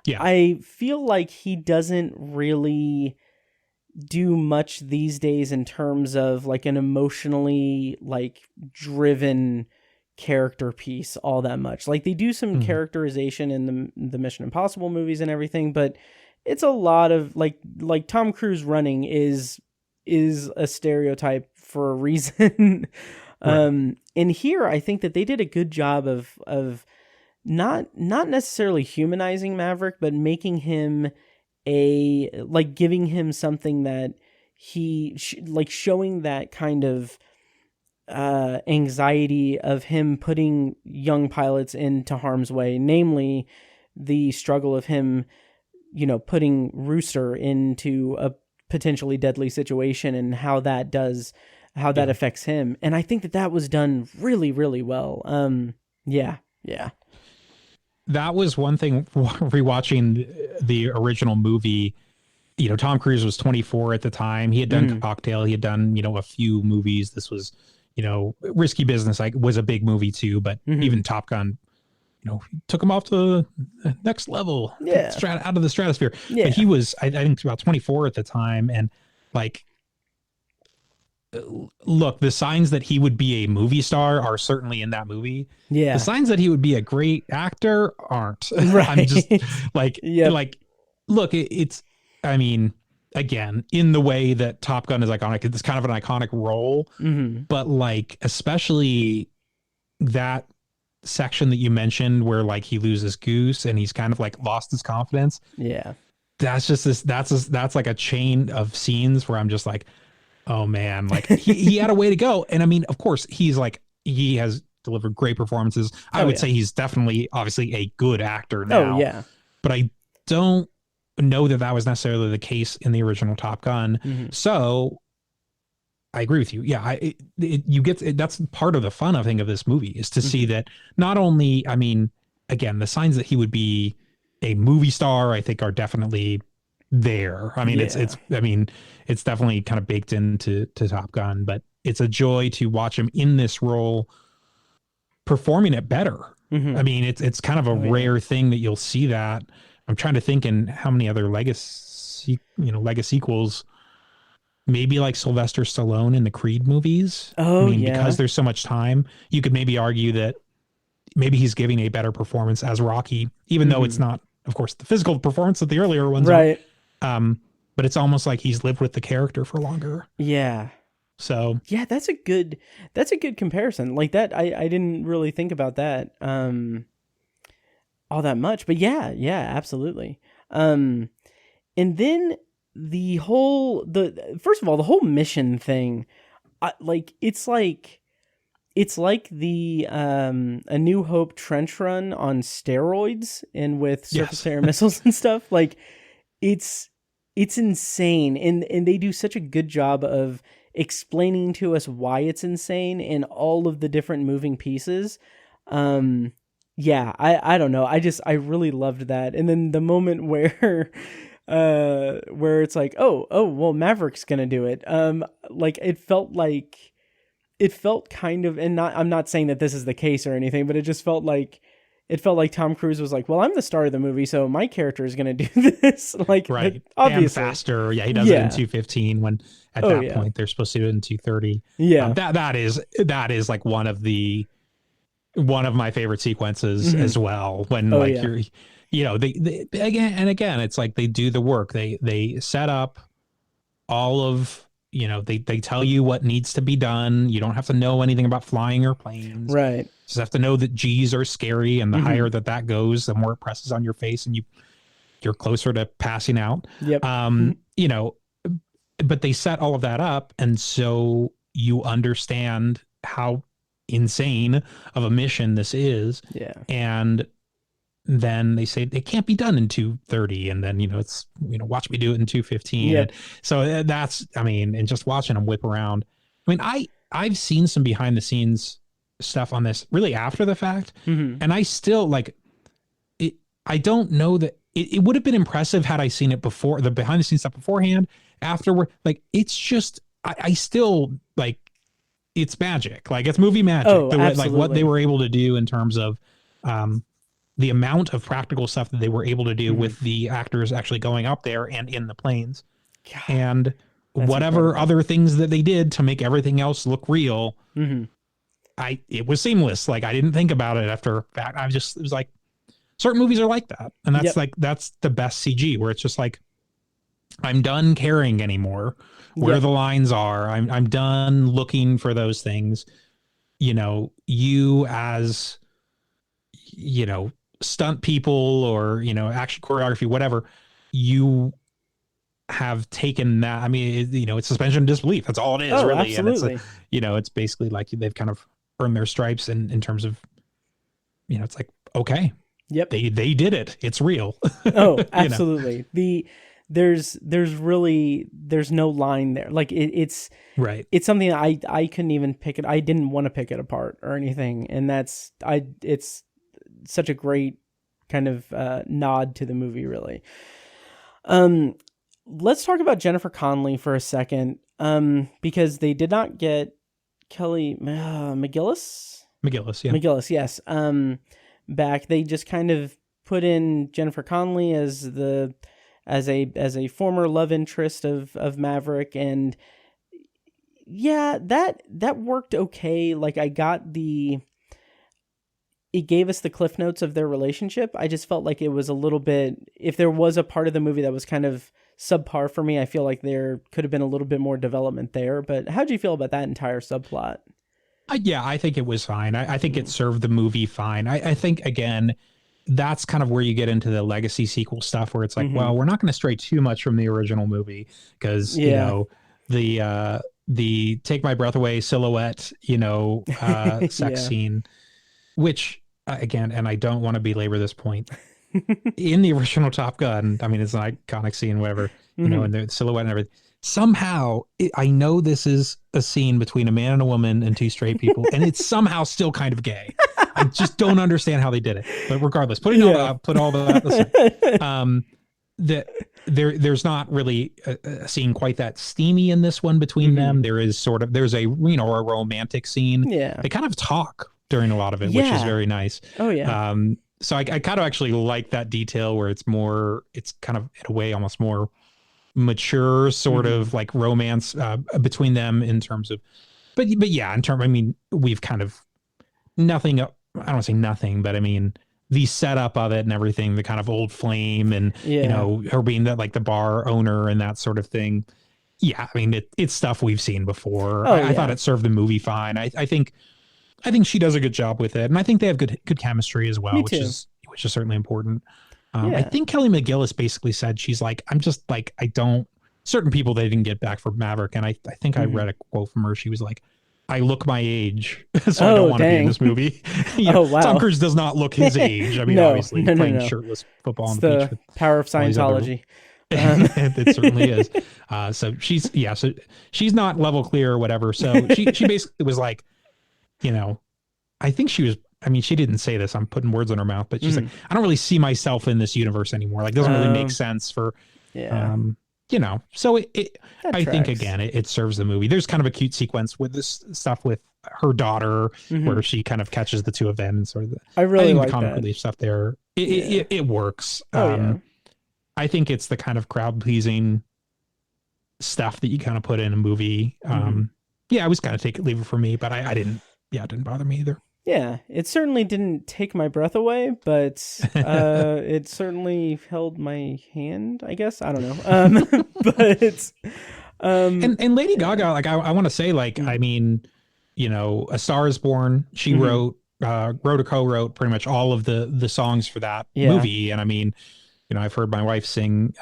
I feel like he doesn't really do much these days in terms of like an emotionally like driven character piece all that much. Like they do some characterization in the Mission Impossible movies and everything, but it's a lot of like Tom Cruise running is is a stereotype for a reason. And here I think that they did a good job of not necessarily humanizing Maverick, but making him giving him something that he showing that kind of anxiety of him putting young pilots into harm's way, namely the struggle of him, putting Rooster into a potentially deadly situation and how that affects him. And I think that was done really, really well. Yeah. That was one thing rewatching the original movie. Tom Cruise was 24 at the time. He had done Cocktail. He had done, a few movies. This was, Risky Business was a big movie too, but even Top Gun, took him off to the next level, out of the stratosphere. Yeah. But he was, I think, about 24 at the time. And look, the signs that he would be a movie star are certainly in that movie. Yeah. The signs that he would be a great actor aren't. Right. I'm just look, it's, I mean, again, in the way that Top Gun is iconic, it's kind of an iconic role, but especially that section that you mentioned where he loses Goose and he's kind of lost his confidence. Yeah. That's just that's like a chain of scenes where I'm just oh man, he had a way to go. And I mean, of course, he has delivered great performances. I would say he's definitely, obviously, a good actor now. Oh, yeah. But I don't know that was necessarily the case in the original Top Gun. So I agree with you. Yeah, that's part of the fun, I think, of this movie is to see that not only, I mean, again, the signs that he would be a movie star, I think, are definitely there. I mean, it's definitely kind of baked into Top Gun, but it's a joy to watch him in this role performing it better. I mean, it's kind of a rare thing that you'll see that. I'm trying to think in how many other legacy sequels, maybe Sylvester Stallone in the Creed movies. Oh, I mean, because there's so much time, you could maybe argue that maybe he's giving a better performance as Rocky, even though it's not, of course, the physical performance that the earlier ones are. But it's almost like he's lived with the character for longer. Yeah. So yeah, that's a good comparison. Like that, I didn't really think about that all that much, but yeah, absolutely. And then first of all, the whole mission thing, it's like the A New Hope trench run on steroids and with surface air missiles and stuff. It's insane, and they do such a good job of explaining to us why it's insane and all of the different moving pieces. I don't know. I really loved that. And then the moment where it's oh, well, Maverick's gonna do it. It felt kind of, and I'm not saying that this is the case or anything, but it just felt like Tom Cruise was well, I'm the star of the movie, so my character is going to do this. Right. Obviously. And faster. Yeah, he does it in 2:15 when at that point they're supposed to do it in 2:30. Yeah. That is one of my favorite sequences as well. When you're, they again, it's they do the work. They set up all of, they tell you what needs to be done. You don't have to know anything about flying airplanes. Right. You just have to know that G's are scary, and the higher that goes, the more it presses on your face, and you're closer to passing out. Yep. But they set all of that up, and so you understand how insane of a mission this is. Yeah. And then they say it can't be done in 2:30, and then it's watch me do it in 2:15. Yeah. So that's, I mean, and just watching them whip around. I mean, I've seen some behind the scenes stuff on this really after the fact, and I still it. I don't know that it would have been impressive had I seen it before, the behind the scenes stuff beforehand. Afterward, it's just I still it's magic. It's movie magic. Oh, absolutely. What they were able to do in terms of the amount of practical stuff that they were able to do with the actors actually going up there and in the planes. God, and whatever incredible other things that they did to make everything else look real. It was seamless. I didn't think about it after that. It was certain movies are like that. And that's that's the best CG, where it's just I'm done caring anymore where the lines are. I'm done looking for those things. You know, you as, you know, stunt people or, you know, action choreography, whatever, you have taken that. I mean, you know, it's suspension of disbelief. That's all it is, Oh, really. absolutely. And it's, you know, it's basically like they've kind of earned their stripes in terms of, you know, it's like, okay, Yep. they did it. It's real. Oh, You know? absolutely. There's no line there. Like it's Right. it's something that I couldn't even pick it. I didn't want to pick it apart or anything. And it's such a great kind of nod to the movie, really. Let's talk about Jennifer Connelly for a second. Because they did not get Kelly McGillis. McGillis, yeah. McGillis, yes. Back. They just kind of put in Jennifer Connelly as a former love interest of Maverick, and yeah, that worked okay. Like it gave us the cliff notes of their relationship. I just felt like it was a little bit, if there was a part of the movie that was kind of subpar for me, I feel like there could have been a little bit more development there. But how'd you feel about that entire subplot? Yeah, I think it was fine. I think it served the movie fine. I think, again, that's kind of where you get into the legacy sequel stuff where it's like, well, we're not going to stray too much from the original movie because, you know, the Take My Breath Away silhouette, you know, sex scene, which, again, and I don't want to belabor this point, in the original Top Gun, I mean, it's an iconic scene, whatever, you know, and the silhouette and everything. Somehow, I know this is a scene between a man and a woman and two straight people, and it's somehow still kind of gay. I just don't understand how they did it. But regardless, put all that aside, that there's not really a scene quite that steamy in this one between them. There is there's a, you know, a romantic scene. Yeah, they kind of talk during a lot of it, which is very nice. Oh yeah. So I kind of actually like that detail where it's kind of in a way almost more mature sort of like romance between them in terms of, but yeah, I mean, we've kind of nothing, I don't want to say nothing, but I mean, the setup of it and everything, the kind of old flame and, you know, her being that like the bar owner and that sort of thing. Yeah. I mean, it's stuff we've seen before. I thought it served the movie fine. I think she does a good job with it. And I think they have good chemistry as well, which is certainly important. I think Kelly McGillis basically said, she's like, I'm just like, certain people they didn't get back for Maverick. And I think I read a quote from her. She was like, I look my age, so I don't want to be in this movie. Wow. Tom Cruise does not look his age. I mean, obviously playing shirtless football on the beach. With power of Scientology. It certainly is. So she's not level clear or whatever. So she basically was like, you know, I think she was, I mean, she didn't say this, I'm putting words in her mouth, but she's like, I don't really see myself in this universe anymore. Like, it doesn't really make sense for, you know, so I think, again, it serves the movie. There's kind of a cute sequence with this stuff with her daughter where she kind of catches the two of them and sort of I think like the comic relief stuff there. It works. I think it's the kind of crowd pleasing stuff that you kind of put in a movie. It was kind of take it, leave it for me, but it didn't bother me either. Yeah, it certainly didn't take my breath away, but it certainly held my hand, I guess. I don't know. But and Lady Gaga, like I want to say, like, I mean, you know, A Star Is Born, she wrote or co-wrote pretty much all of the songs for that movie. And I mean, you know, I've heard my wife sing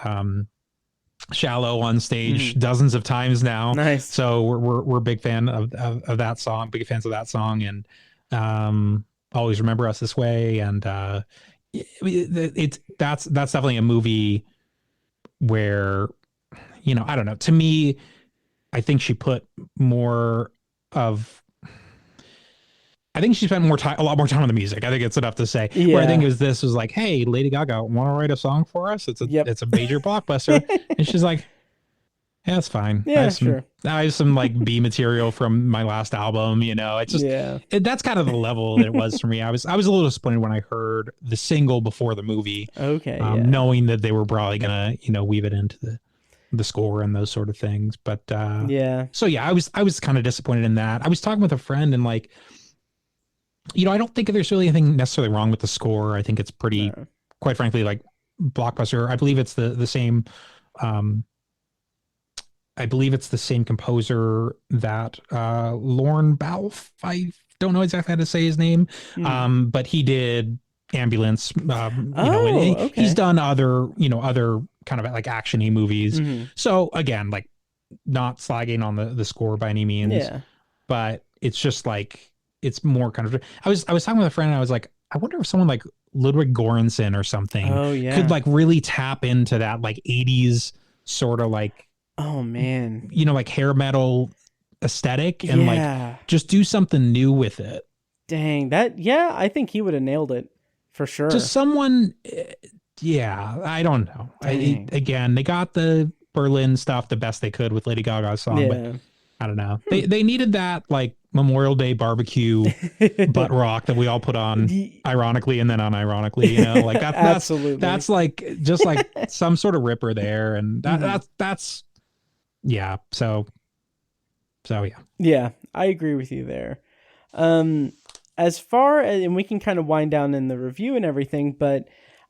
Shallow on stage dozens of times now. Nice. So we're a big fan of that song, big fans of that song, and Always Remember Us This Way. And that's definitely a movie where, you know, I don't know, to me, I think she put more of, I think she spent a lot more time on the music. I think it's enough to say. Yeah. Where I think this was like, hey, Lady Gaga, want to write a song for us? It's a major blockbuster. And she's like, yeah, it's fine. Yeah, sure. I have some like B material from my last album, you know. It's just that's kind of the level that it was for me. I was a little disappointed when I heard the single before the movie. Okay. Knowing that they were probably gonna, you know, weave it into the score and those sort of things. But so yeah, I was kind of disappointed in that. I was talking with a friend and like, you know, I don't think there's really anything necessarily wrong with the score. I think it's pretty, quite frankly, like blockbuster. I believe it's the same I believe it's the same composer that Lorne Balfe. I don't know exactly how to say his name, but he did Ambulance. And he's done other kind of like action-y movies. So again, like not slagging on the score by any means, but it's just like it's more kind of. I was talking with a friend and I was like, I wonder if someone like Ludwig Göransson or something could like really tap into that like 80s sort of like, oh man, like hair metal aesthetic and like just do something new with it. Dang, that I think he would have nailed it for sure. Just someone, I don't know. Again, they got the Berlin stuff the best they could with Lady Gaga's song, but I don't know. They needed that like Memorial Day barbecue butt rock that we all put on ironically and then unironically, like that's absolutely. That's like just like some sort of ripper there, and that's so I agree with you there. As far as, and we can kind of wind down in the review and everything, but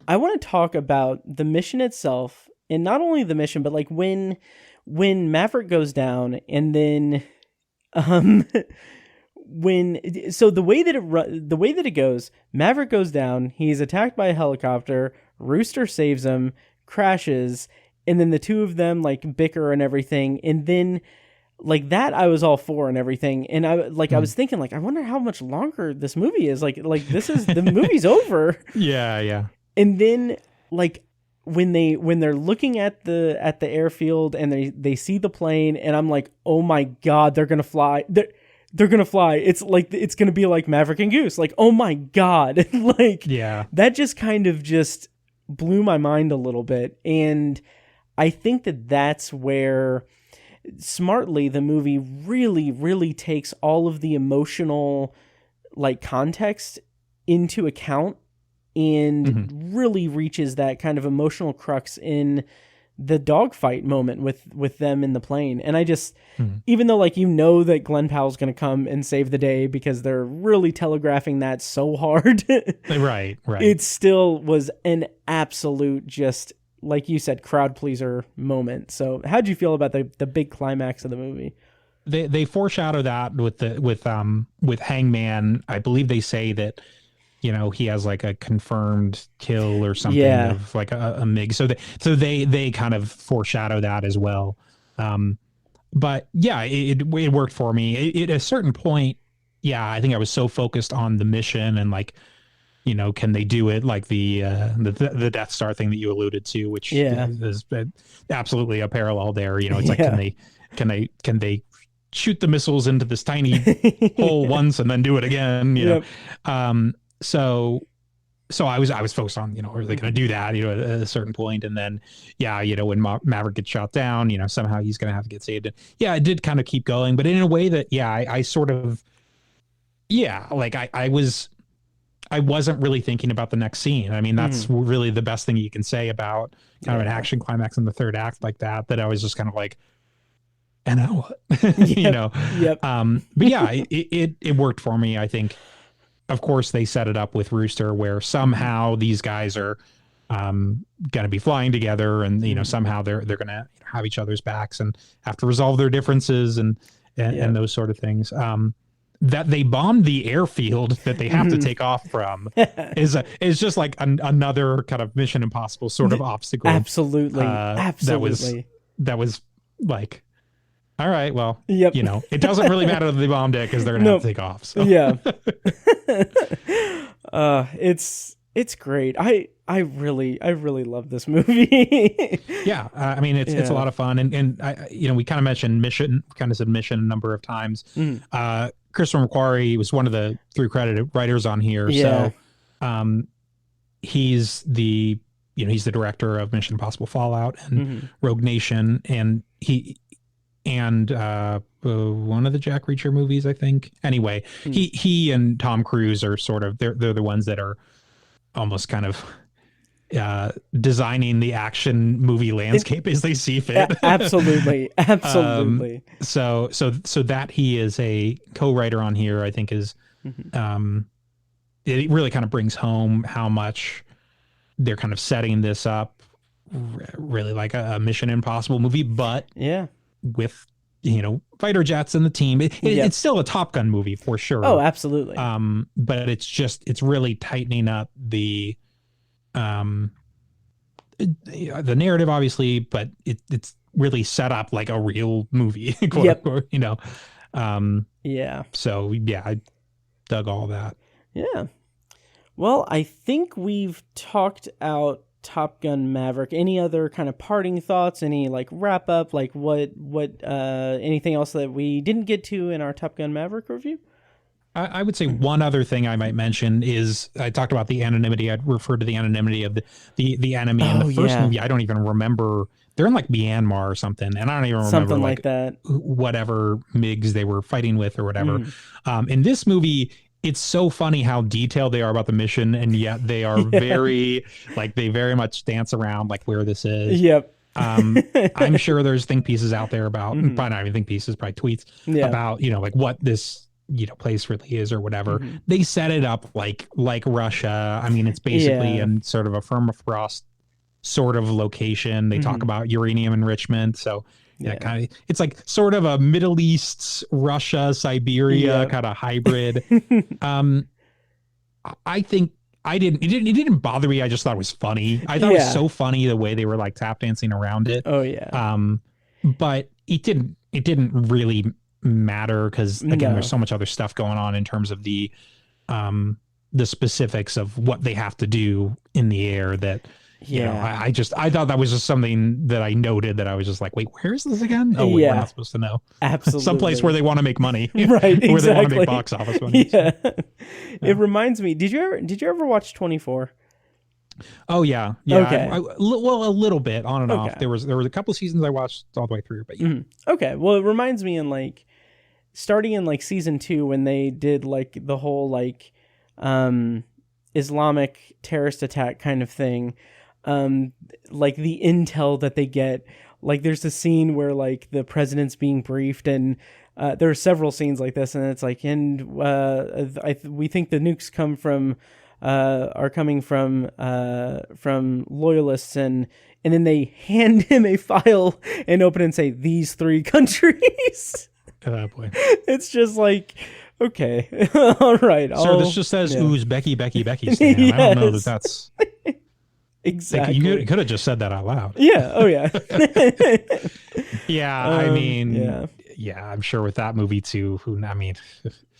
I want to talk about the mission itself, and not only the mission, but like when Maverick goes down, and then the way that it goes, Maverick goes down, he's attacked by a helicopter, Rooster saves him, crashes, and then the two of them like bicker and everything, and then like that I was all for and everything, and I was thinking like, I wonder how much longer this movie is, like this is the movie's over. And then like when they're looking at the airfield and they see the plane, and I'm like, oh my god, they're gonna fly. They're gonna fly. It's like it's gonna be like Maverick and Goose. Like, oh my god, like that just kind of just blew my mind a little bit, and I think that's where smartly the movie really, really takes all of the emotional like context into account and really reaches that kind of emotional crux in the dogfight moment with them in the plane. And I just, even though like that Glenn Powell's going to come and save the day because they're really telegraphing that so hard, right, it still was an absolute just, like you said, crowd pleaser moment. So how'd you feel about the big climax of the movie? They foreshadow that with Hangman. I believe they say that he has like a confirmed kill or something of like a MiG. So they kind of foreshadow that as well. But it worked for me. At a certain point, I think I was so focused on the mission and like, can they do it like the Death Star thing that you alluded to, which is absolutely a parallel there. It's like, can they shoot the missiles into this tiny hole once and then do it again? So I was focused on, are they going to do that, at a certain point? And then, when Maverick gets shot down, somehow he's going to have to get saved. And it did kind of keep going, but in a way that, I sort of, like I wasn't really thinking about the next scene. I mean, that's really the best thing you can say about kind of an action climax in the third act like that I was just kind of like, and now what? But it worked for me. I think, of course, they set it up with Rooster where somehow these guys are going to be flying together, and somehow they're going to have each other's backs and have to resolve their differences and those sort of things. That they bombed the airfield that they have to take off from is just like another kind of Mission Impossible sort of obstacle. Absolutely. That was like, all right, well, it doesn't really matter that they bombed it because they're gonna have to take off. So. It's great. I really love this movie. I mean, it's a lot of fun, and I, we kind of mentioned mission a number of times. Christopher McQuarrie was one of the 3 credited writers on here. So he's the director of Mission Impossible Fallout and Rogue Nation, and one of the Jack Reacher movies, I think. Anyway, he and Tom Cruise are sort of they're the ones that are almost kind of designing the action movie landscape as they see fit. Absolutely. So that he is a co-writer on here, I think is, it really kind of brings home how much they're kind of setting this up really like a Mission Impossible movie, but with, fighter jets and the team. It's still a Top Gun movie for sure. Oh, absolutely. But it's really tightening up the narrative, obviously, but it's really set up like a real movie, quote unquote, Yeah. So yeah, I dug all that. Yeah. Well, I think we've talked out Top Gun Maverick. Any other kind of parting thoughts? Any like wrap up? Like what anything else that we didn't get to in our Top Gun Maverick review? I would say one other thing I might mention is I talked about the anonymity. I'd refer to the anonymity of the enemy in the first movie. I don't even remember. They're in like Myanmar or something, and I don't even remember something like that. Whatever MiGs they were fighting with or whatever. In this movie, it's so funny how detailed they are about the mission, and yet they are very like they very much dance around like where this is. Yep. I'm sure there's think pieces out there about probably not even think pieces, probably tweets about like what this place really is or whatever. They set it up like Russia. I mean, it's basically in sort of a permafrost sort of location. They talk about uranium enrichment, so kind of it's like sort of a Middle East, Russia, Siberia kind of hybrid. I think it didn't bother me. I just thought it was funny. I thought it was so funny the way they were like tap dancing around it. Oh yeah. But it didn't really matter because again, there's so much other stuff going on in terms of the specifics of what they have to do in the air that I thought that was just something that I noted that I was just like, wait, where is this again? Oh, wait, we're not supposed to know. Absolutely. Someplace where they want to make money. Right. Where they want to exactly. make box office money. It reminds me, did you ever watch 24? Oh yeah. Okay. Well, a little bit on and off. There was a couple of seasons I watched all the way through, but Okay. Well, it reminds me in like starting in like season 2 when they did like the whole like Islamic terrorist attack kind of thing. Like the intel that they get, like there's a scene where like the president's being briefed and there are several scenes like this, and it's like, we think the nukes are coming from loyalists, and then they hand him a file and open and say these 3 countries. Oh boy. It's just like, okay, all right. Sir, this just says Becky Stan. I don't know that that's exactly. You could have just said that out loud. Yeah. Oh yeah. I mean, I'm sure with that movie too. I mean,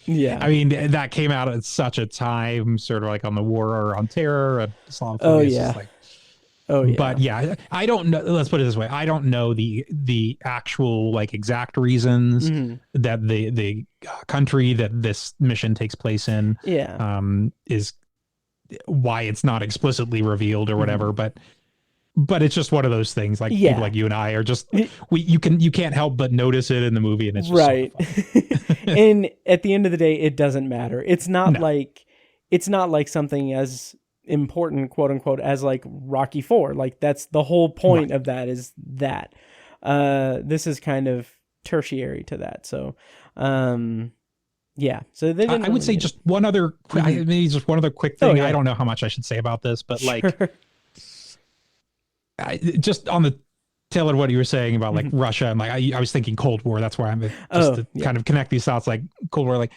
that came out at such a time, sort of like on the war on terror and Islamophobia. But I don't know. Let's put it this way: I don't know the actual like exact reasons that the country that this mission takes place in is why it's not explicitly revealed or whatever. But it's just one of those things. Like people like you and I are just you can't help but notice it in the movie, and it's just right. And at the end of the day, it doesn't matter. It's not like something as important, quote unquote, as like Rocky IV. Like that's the whole point of that is that this is kind of tertiary to that. So so they didn't I would say just one other maybe just one other quick thing. I don't know how much I should say about this, but like just on the tail of what you were saying about like Russia and like I was thinking Cold War. That's why I'm just to kind of connect these thoughts, like Cold War. Like,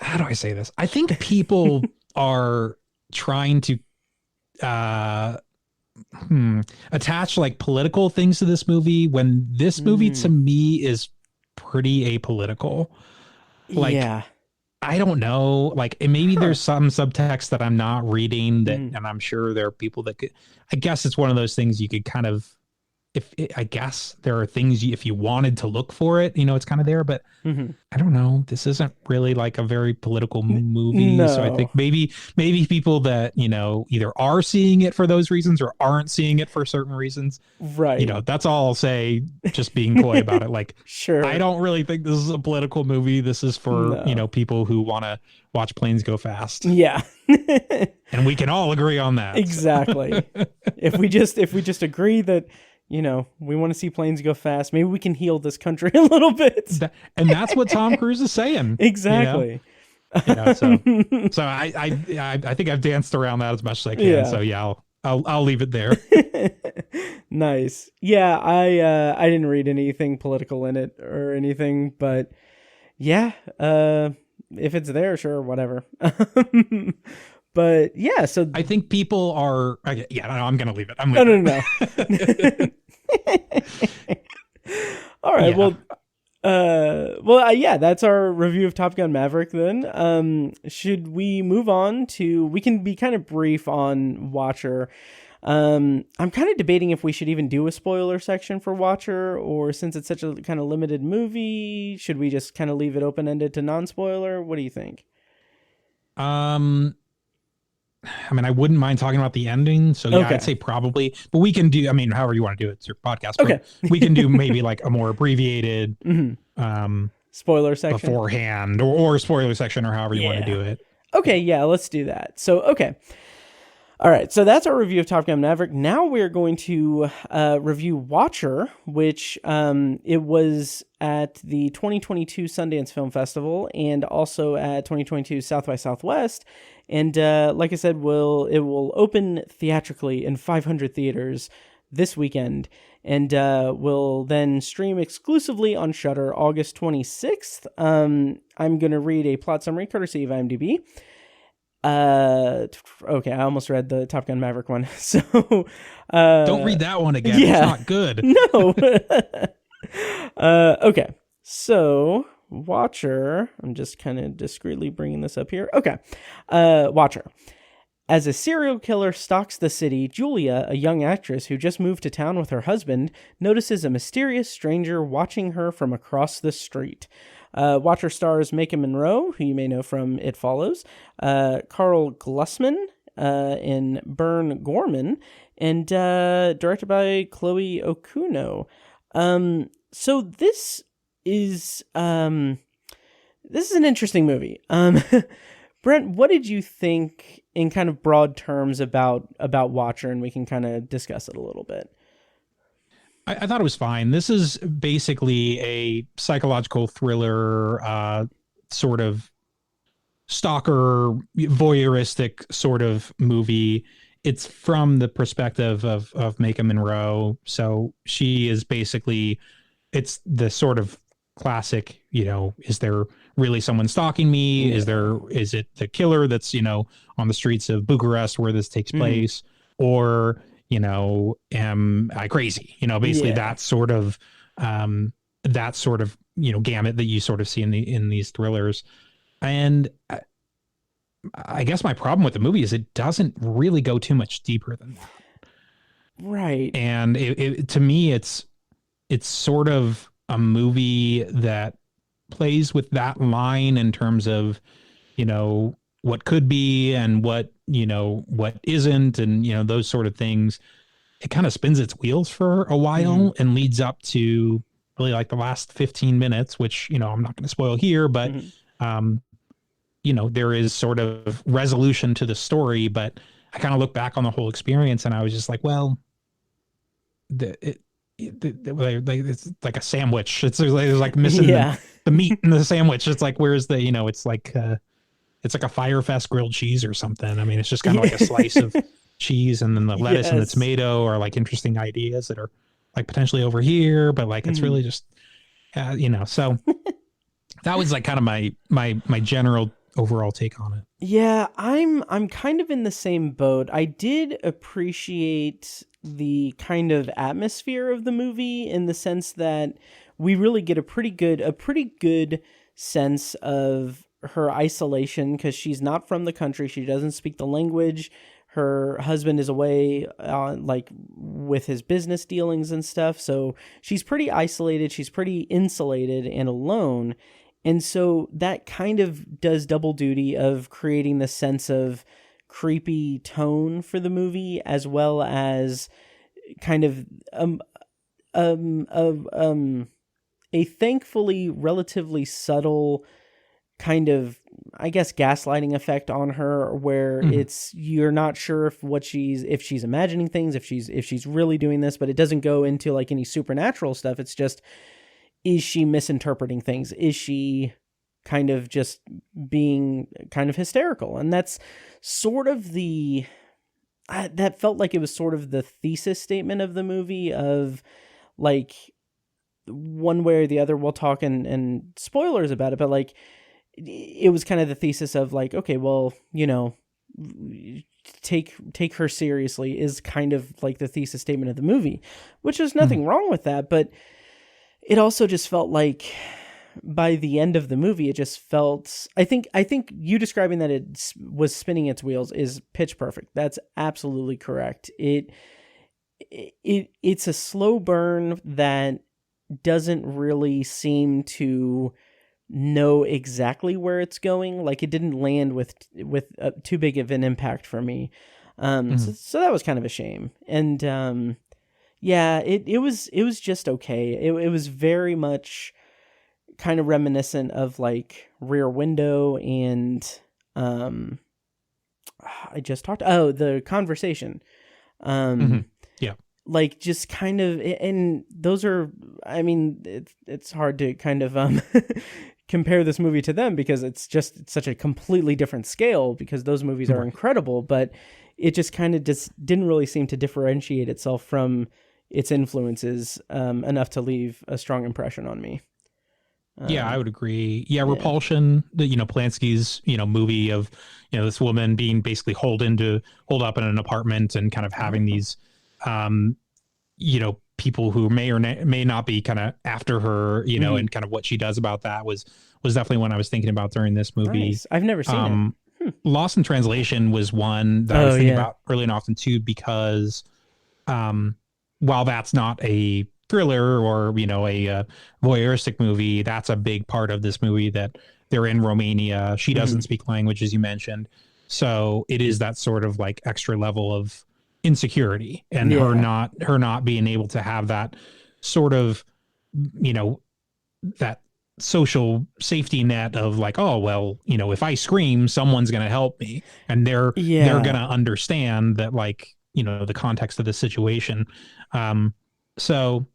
how do I say this? I think people are trying to attach like political things to this movie when this movie to me is pretty apolitical. Like, I don't know, like maybe there's some subtext that I'm not reading that, and I'm sure there are people that could, I guess it's one of those things you could kind of, I guess there are things if you wanted to look for it, it's kind of there, but I don't know. This isn't really like a very political movie. No. So I think maybe people that, either are seeing it for those reasons or aren't seeing it for certain reasons. Right. That's all I'll say, just being coy about it. Like, sure. I don't really think this is a political movie. This is for, people who want to watch planes go fast. Yeah. And we can all agree on that. Exactly. If we just agree that, we want to see planes go fast, maybe we can heal this country a little bit. And that's what Tom Cruise is saying. Exactly. So I think I've danced around that as much as I can. So I'll leave it there. Nice. Yeah, I didn't read anything political in it or anything, but yeah, if it's there, sure, whatever. But yeah, so I think people are. Yeah, no, I'm gonna leave it. I'm no, leaving no, it. no. All right. Yeah. Yeah, that's our review of Top Gun Maverick then. Should we move on to, we can be kind of brief on Watcher. I'm kind of debating if we should even do a spoiler section for Watcher, or since it's such a kind of limited movie, should we just kind of leave it open-ended to non-spoiler? What do you think? I mean, I wouldn't mind talking about the ending. So yeah, Okay. I'd say probably, but we can do, I mean, however you want to do it. It's your podcast. But Okay. we can do maybe like a more abbreviated, Spoiler section? beforehand or spoiler section, or however you want to do it. Okay, yeah, let's do that. So, okay. All right, so that's our review of Top Gun Maverick. Now we're going to review Watcher, which it was at the 2022 Sundance Film Festival and also at 2022 South by Southwest. And like I said, it will open theatrically in 500 theaters this weekend, and will then stream exclusively on Shudder August 26th. I'm going to read a plot summary courtesy of IMDb. Okay, I almost read the Top Gun Maverick one. So Don't read that one again. yeah. It's not good. No. Okay. So, Watcher, I'm just kind of discreetly bringing this up here. Okay. Watcher. As a serial killer stalks the city, Julia, a young actress who just moved to town with her husband, notices a mysterious stranger watching her from across the street. Watcher stars Maika Monroe, who you may know from It Follows, Carl Glusman, and Bern Gorman, and directed by Chloe Okuno. So this is an interesting movie. Brent, what did you think in kind of broad terms about Watcher, and we can kind of discuss it a little bit? I thought it was fine. This is basically a psychological thriller, sort of stalker, voyeuristic sort of movie. It's from the perspective of Maika Monroe. So she is basically, it's the sort of classic, is there really someone stalking me? Yeah. Is it the killer that's, on the streets of Bucharest where this takes place? Or, am I crazy? Basically that sort of gamut that you sort of see in these thrillers. And I guess my problem with the movie is it doesn't really go too much deeper than that. Right. And it to me, it's sort of a movie that plays with that line in terms of, what could be and what isn't, and, those sort of things. It kind of spins its wheels for a while and leads up to really like the last 15 minutes, which, I'm not going to spoil here, but, there is sort of resolution to the story, but I kind of look back on the whole experience and I was just like, well, it's like a sandwich. It's like missing the meat in the sandwich. It's like, where's the, it's like a Firefest grilled cheese or something. I mean, it's just kind of like a slice of cheese, and then the lettuce and the tomato are like interesting ideas that are like potentially over here, but like it's really just, so that was like kind of my general overall take on it. Yeah, I'm kind of in the same boat. I did appreciate the kind of atmosphere of the movie in the sense that we really get a pretty good sense of her isolation, because she's not from the country. She doesn't speak the language. Her husband is away like with his business dealings and stuff. So she's pretty isolated. She's pretty insulated and alone. And so that kind of does double duty of creating the sense of creepy tone for the movie, as well as kind of a thankfully relatively subtle kind of, I guess, gaslighting effect on her, where you're not sure if she's imagining things, if she's really doing this, but it doesn't go into like any supernatural stuff. It's just, is she misinterpreting things? Is she kind of just being kind of hysterical? And that's sort of the that felt like it was sort of the thesis statement of the movie of like one way or the other. We'll talk and spoilers about it, but like it was kind of the thesis of like, okay, well, you know, take her seriously is kind of like the thesis statement of the movie, which is nothing wrong with that. But it also just felt like by the end of the movie, it just felt, I think you describing that it was spinning its wheels is pitch perfect. That's absolutely correct. It's a slow burn that doesn't really seem to know exactly where it's going. Like it didn't land with too big of an impact for me. So that was kind of a shame. And yeah, it was just okay. It was very much kind of reminiscent of like Rear Window and I just talked The Conversation. Yeah. Like just kind of, and those are, I mean, it's hard to kind of compare this movie to them because it's such a completely different scale, because those movies are incredible, but it just kind of just didn't really seem to differentiate itself from its influences enough to leave a strong impression on me. Yeah, I would agree. Yeah, Repulsion, Polanski's, movie of, this woman being basically holed up in an apartment and kind of having these, people who may or may not be kind of after her, and kind of what she does about that was definitely one I was thinking about during this movie. Nice. I've never seen it. Lost in Translation was one that I was thinking about early and often too, because while that's not a thriller or, a voyeuristic movie, that's a big part of this movie, that they're in Romania. She doesn't speak language, as you mentioned. So it is that sort of like extra level of insecurity, and her not being able to have that sort of, that social safety net of like, oh, well, if I scream, someone's going to help me, and they're going to understand that, like, the context of the situation. So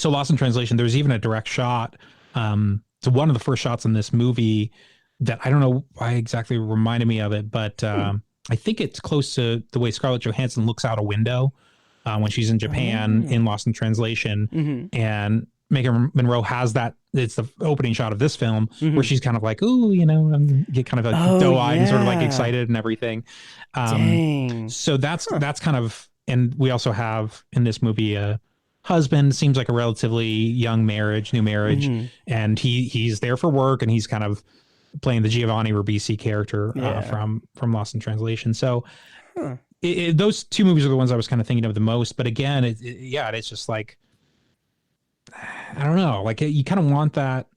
Lost in Translation, there's even a direct shot to one of the first shots in this movie that I don't know why exactly reminded me of it, but I think it's close to the way Scarlett Johansson looks out a window when she's in Japan in Lost in Translation. And Megan Monroe has that. It's the opening shot of this film where she's kind of like, ooh, get kind of like doe-eyed and sort of like excited and everything. Dang. So that's kind of, and we also have in this movie a husband, seems like a relatively young new marriage, and he's there for work, and he's kind of playing the Giovanni Ribisi character from Lost in Translation. So those two movies are the ones I was kind of thinking of the most. But again, it's just like, I don't know, like you kind of want that.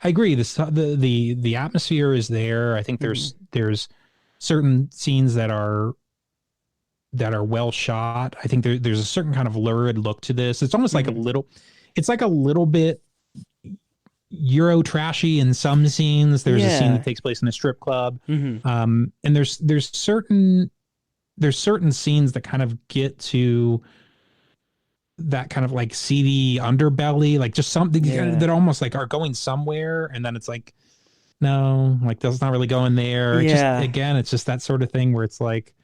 I agree. The atmosphere is there. I think there's certain scenes that are well shot. I think there's a certain kind of lurid look to this. It's almost like a little bit Euro trashy in some scenes. There's a scene that takes place in a strip club. And there's certain scenes that kind of get to that kind of like seedy underbelly, like just something that almost like are going somewhere, and then it's like, no, like that's not really going there. It's just that sort of thing where it's like,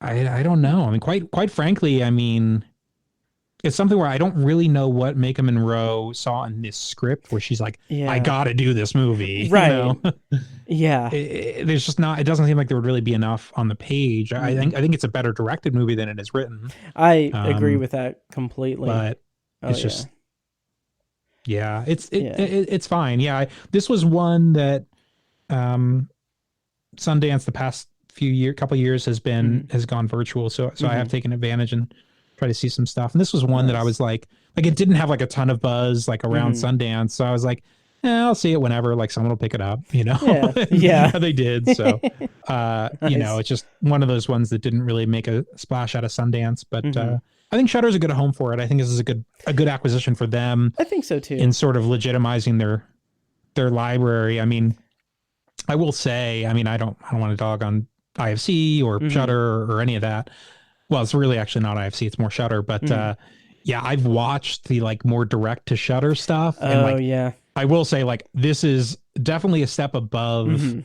I don't know. I mean, quite frankly, I mean, it's something where I don't really know what Megan Monroe saw in this script where she's like, I got to do this movie. Right. Yeah. There's just not, it doesn't seem like there would really be enough on the page. I think it's a better directed movie than it is written. I agree with that completely. But it's just, it's fine. Yeah. This was one that Sundance the past couple years has gone virtual. So I have taken advantage and try to see some stuff. And this was one that I was like it didn't have like a ton of buzz like around Sundance. So I was like, I'll see it whenever, like someone will pick it up, Yeah. They did. So, Nice. It's just one of those ones that didn't really make a splash out of Sundance, but I think Shudder's a good home for it. I think this is a good acquisition for them. I think so too. In sort of legitimizing their library. I mean, I will say, I mean, I don't want to dog on IFC or Shudder or any of that. Well, it's really actually not IFC, it's more Shudder, but I've watched the like more direct to Shudder stuff. And I will say, like, this is definitely a step above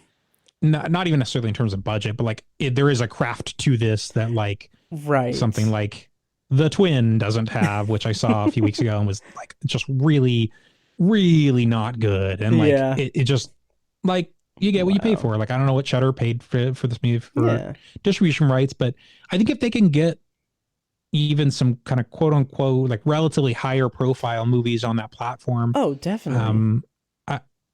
not even necessarily in terms of budget, but like there is a craft to this that like right. something like The Twin doesn't have, which I saw a few weeks ago and was like just really, really not good. And like Yeah. it just like you get what you pay Wow. for. Like I don't know what Shudder paid for this movie for Yeah. distribution rights, but I think if they can get even some kind of quote unquote like relatively higher profile movies on that platform, Oh, definitely.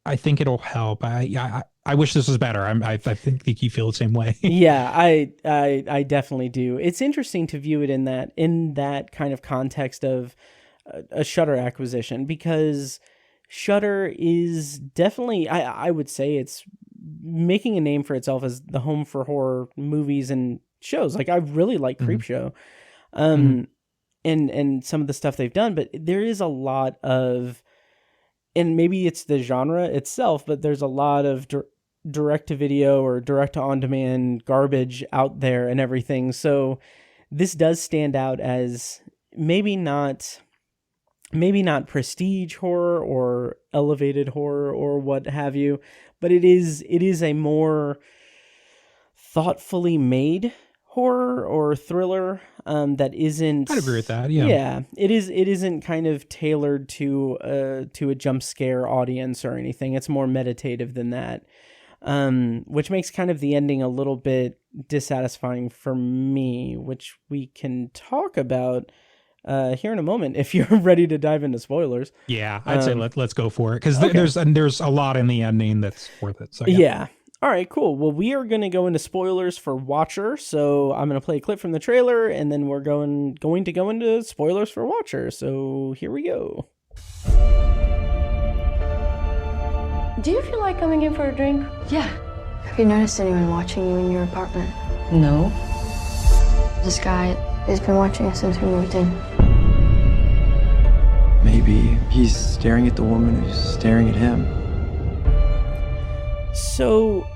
I think it'll help. I wish this was better. I think you feel the same way. Yeah, I definitely do. It's interesting to view it in that kind of context of a Shudder acquisition, because Shudder is definitely, I would say, it's making a name for itself as the home for horror movies and shows. Like I really like Creepshow, and some of the stuff they've done, but there is a lot of, and maybe it's the genre itself, but there's a lot of direct to video or direct to on demand garbage out there and everything. So this does stand out as maybe not prestige horror or elevated horror or what have you, but it is a more thoughtfully made horror or thriller that isn't. I'd agree with that. Yeah. Yeah, it isn't kind of tailored to a jump scare audience or anything. It's more meditative than that, which makes kind of the ending a little bit dissatisfying for me, which we can talk about here in a moment if you're ready to dive into spoilers. Yeah, I'd say let's go for it, because okay. there's a lot in the ending that's worth it. So yeah. All right, cool. Well, we are going to go into spoilers for Watcher. So I'm going to play a clip from the trailer, and then we're going to go into spoilers for Watcher. So here we go. Do you feel like coming in for a drink? Yeah. Have you noticed anyone watching you in your apartment? No. This guy has been watching us since we moved in. Maybe he's staring at the woman who's staring at him. So,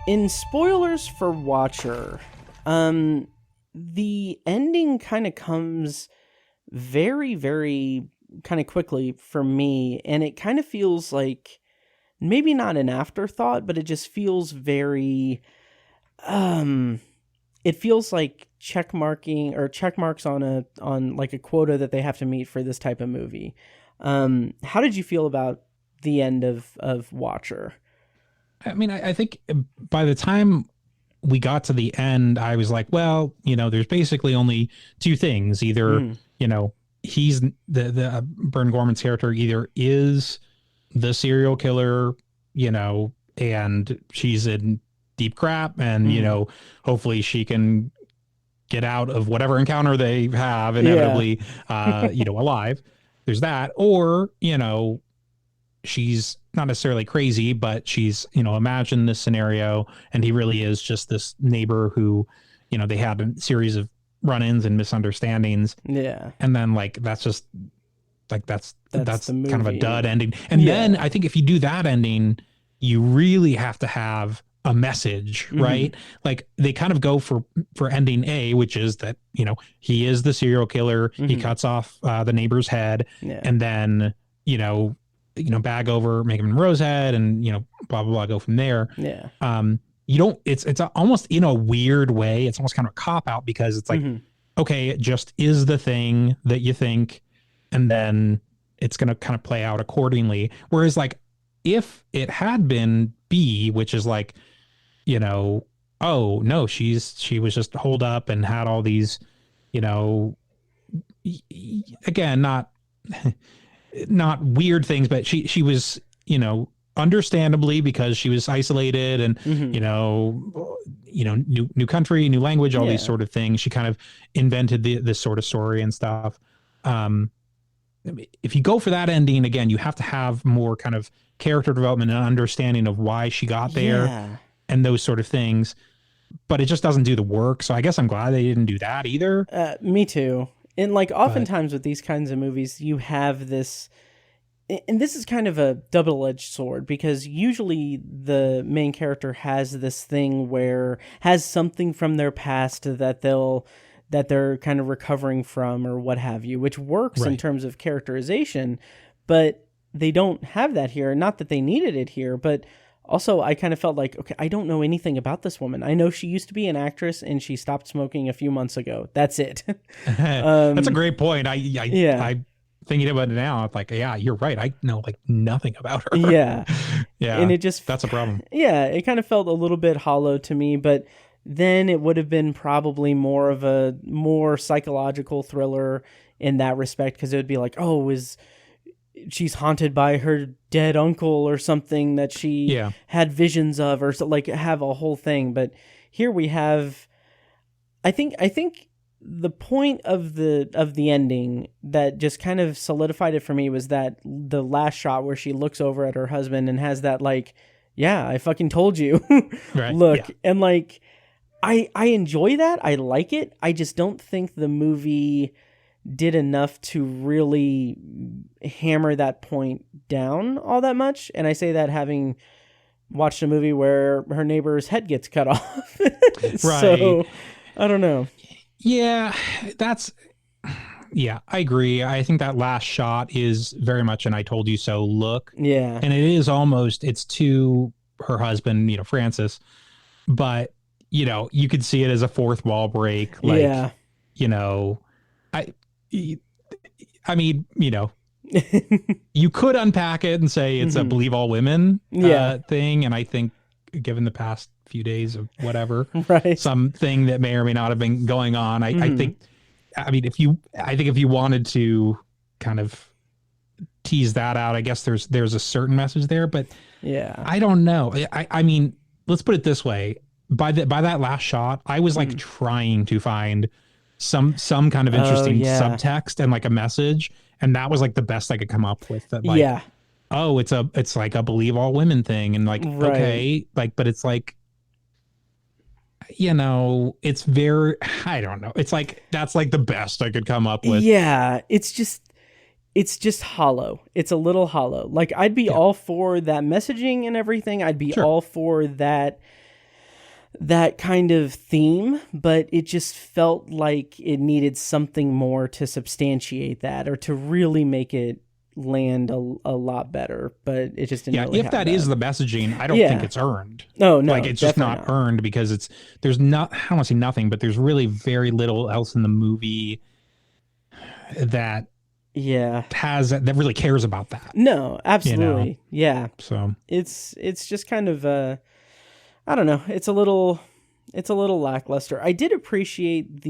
in spoilers for Watcher, the ending kind of comes very, very kind of quickly for me, and it kind of feels like maybe not an afterthought, but it just feels very, it feels like check marks on like a quota that they have to meet for this type of movie. How did you feel about the end of Watcher? I mean, I think by the time we got to the end, I was like, well, there's basically only two things. Either, he's the Bern Gorman's character either is the serial killer, and she's in deep crap, and, hopefully she can get out of whatever encounter they have inevitably, alive. There's that. Or, she's not necessarily crazy, but she's, imagine this scenario and he really is just this neighbor who, they had a series of run-ins and misunderstandings. Yeah. And then that's just like, that's kind of a dud ending. And Yeah. then I think if you do that ending, you really have to have a message, right? Like they kind of go for ending A, which is that, he is the serial killer. He cuts off the neighbor's head, and then, bag over Megan Monroe's head, and blah blah blah, go from there. Yeah. You don't. It's almost in a weird way. It's almost kind of a cop out, because it's like, okay, it just is the thing that you think, and then it's gonna kind of play out accordingly. Whereas like if it had been B, which is like, oh no, she was just holed up and had all these, again, not weird things, but she was, understandably, because she was isolated and, new country, new language, all these sort of things. She kind of invented this sort of story and stuff. If you go for that ending, again, you have to have more kind of character development and understanding of why she got there and those sort of things. But it just doesn't do the work. So I guess I'm glad they didn't do that either. Me too. And like oftentimes with these kinds of movies, you have this, and this is kind of a double-edged sword, because usually the main character has this thing where has something from their past that they're kind of recovering from or what have you, which works in terms of characterization, but they don't have that here. Not that they needed it here, but Also, I kind of felt like, okay, I don't know anything about this woman. I know she used to be an actress and she stopped smoking a few months ago. That's it. That's a great point. Yeah. I thinking about it now, it's like, yeah, you're right. I know like nothing about her. Yeah. Yeah. And it just, that's a problem. Yeah, it kind of felt a little bit hollow to me, but then it would have been probably more of a more psychological thriller in that respect, because it would be like, oh, she's haunted by her dead uncle or something that she had visions of, or so, like have a whole thing. But here we have, I think the point of the ending that just kind of solidified it for me was that the last shot where she looks over at her husband and has that like, yeah, I fucking told you right. look. Yeah. And like, I enjoy that. I like it. I just don't think the movie did enough to really hammer that point down all that much. And I say that having watched a movie where her neighbor's head gets cut off. Right. So I don't know. Yeah, I agree. I think that last shot is very much an I told you so look. Yeah. And it is almost, it's to her husband, Francis, but you could see it as a fourth wall break. Like, I mean, you could unpack it and say it's a believe all women thing. And I think given the past few days of whatever, right, something that may or may not have been going on, I think if you wanted to kind of tease that out, I guess there's a certain message there, but I don't know. I mean, let's put it this way. By that last shot, I was like trying to find some kind of interesting subtext and like a message, and that was like the best I could come up with. That like, oh, it's like a believe all women thing, and like okay, like, but it's like, it's very, I don't know. It's like that's like the best I could come up with. Yeah, it's just hollow. It's a little hollow. Like I'd be all for that messaging and everything. I'd be all for that kind of theme, but it just felt like it needed something more to substantiate that or to really make it land a lot better, but it just didn't really if that is the messaging, I don't think it's earned. No, like it's just not earned, because there's not, I don't want to say nothing, but there's really very little else in the movie that that really cares about that. No, absolutely. Yeah. So it's just kind of I don't know. It's a little lackluster. I did appreciate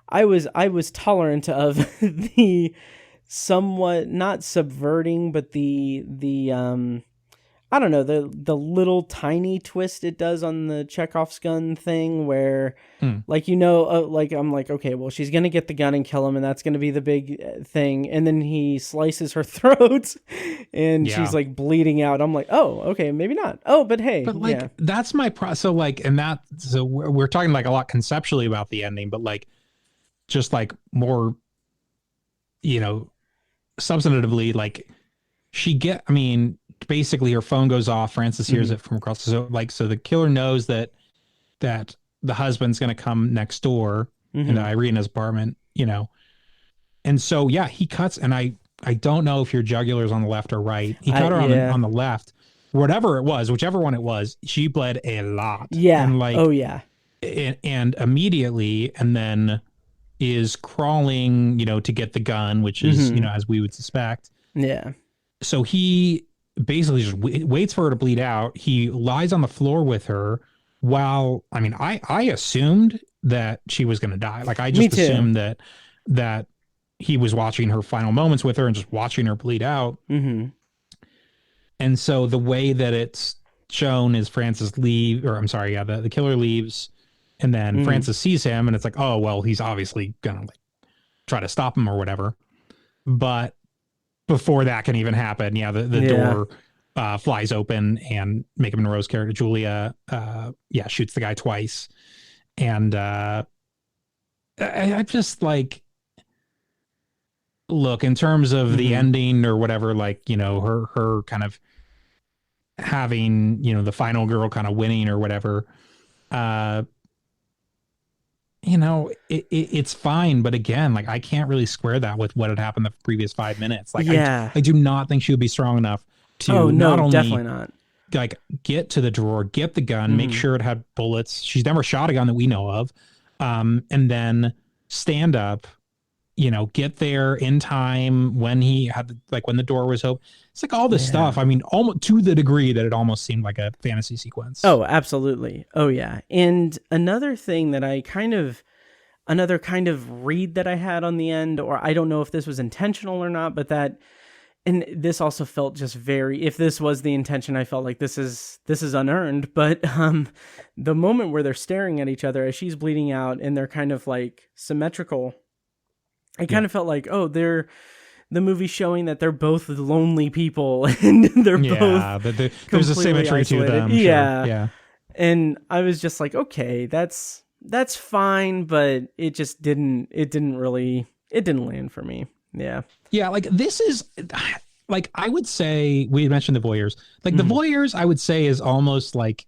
I was tolerant of the somewhat not subverting, but the I don't know, the little tiny twist it does on the Chekhov's gun thing, where like like I'm like, okay, well, she's gonna get the gun and kill him, and that's gonna be the big thing, and then he slices her throat, and she's like bleeding out. I'm like, oh, okay, maybe not. Oh, but hey, but like that's my so like, and that, so we're talking like a lot conceptually about the ending, but like just like more, substantively, like basically her phone goes off. Francis hears it from across. So the killer knows that the husband's going to come next door into Irina's apartment, and so he cuts. And I don't know if your jugular's on the left or right. He cut her on the left, whichever one it was. She bled a lot. Yeah. And like, oh yeah. And immediately, and then is crawling, to get the gun, which is, as we would suspect. Yeah. So he basically just waits for her to bleed out. He lies on the floor with her while, I assumed that she was going to die. Like I just assumed that he was watching her final moments with her and just watching her bleed out. Mm-hmm. And so the way that it's shown is the killer leaves, and then Francis sees him, and it's like, oh, well, he's obviously going to like try to stop him or whatever. But before that can even happen, the door flies open, and Making Monroe's character Julia shoots the guy twice. And I just like, look, in terms of the ending or whatever, like, her kind of having, the final girl kind of winning or whatever, it's fine, but again, like, I can't really square that with what had happened the previous 5 minutes. Like, I do not think she would be strong enough to not only definitely not. like get to the drawer, get the gun, make sure it had bullets. She's never shot a gun that we know of. And then stand up, get there in time when he had, like, when the door was open. It's like all this stuff. I mean, almost to the degree that it almost seemed like a fantasy sequence. Oh, absolutely. Oh, yeah. And another thing that another kind of read that I had on the end, or I don't know if this was intentional or not, but and this also felt just if this was the intention, I felt like this is unearned. But the moment where they're staring at each other as she's bleeding out and they're kind of like symmetrical, I kind of felt like, the movie showing that they're both lonely people and they're both there's a symmetry to them. Sure. Yeah. And I was just like, okay, that's fine, but it just didn't land for me. Yeah. Yeah, like this is like, I would say, we mentioned the Voyeurs. Like the Voyeurs, I would say, is almost like,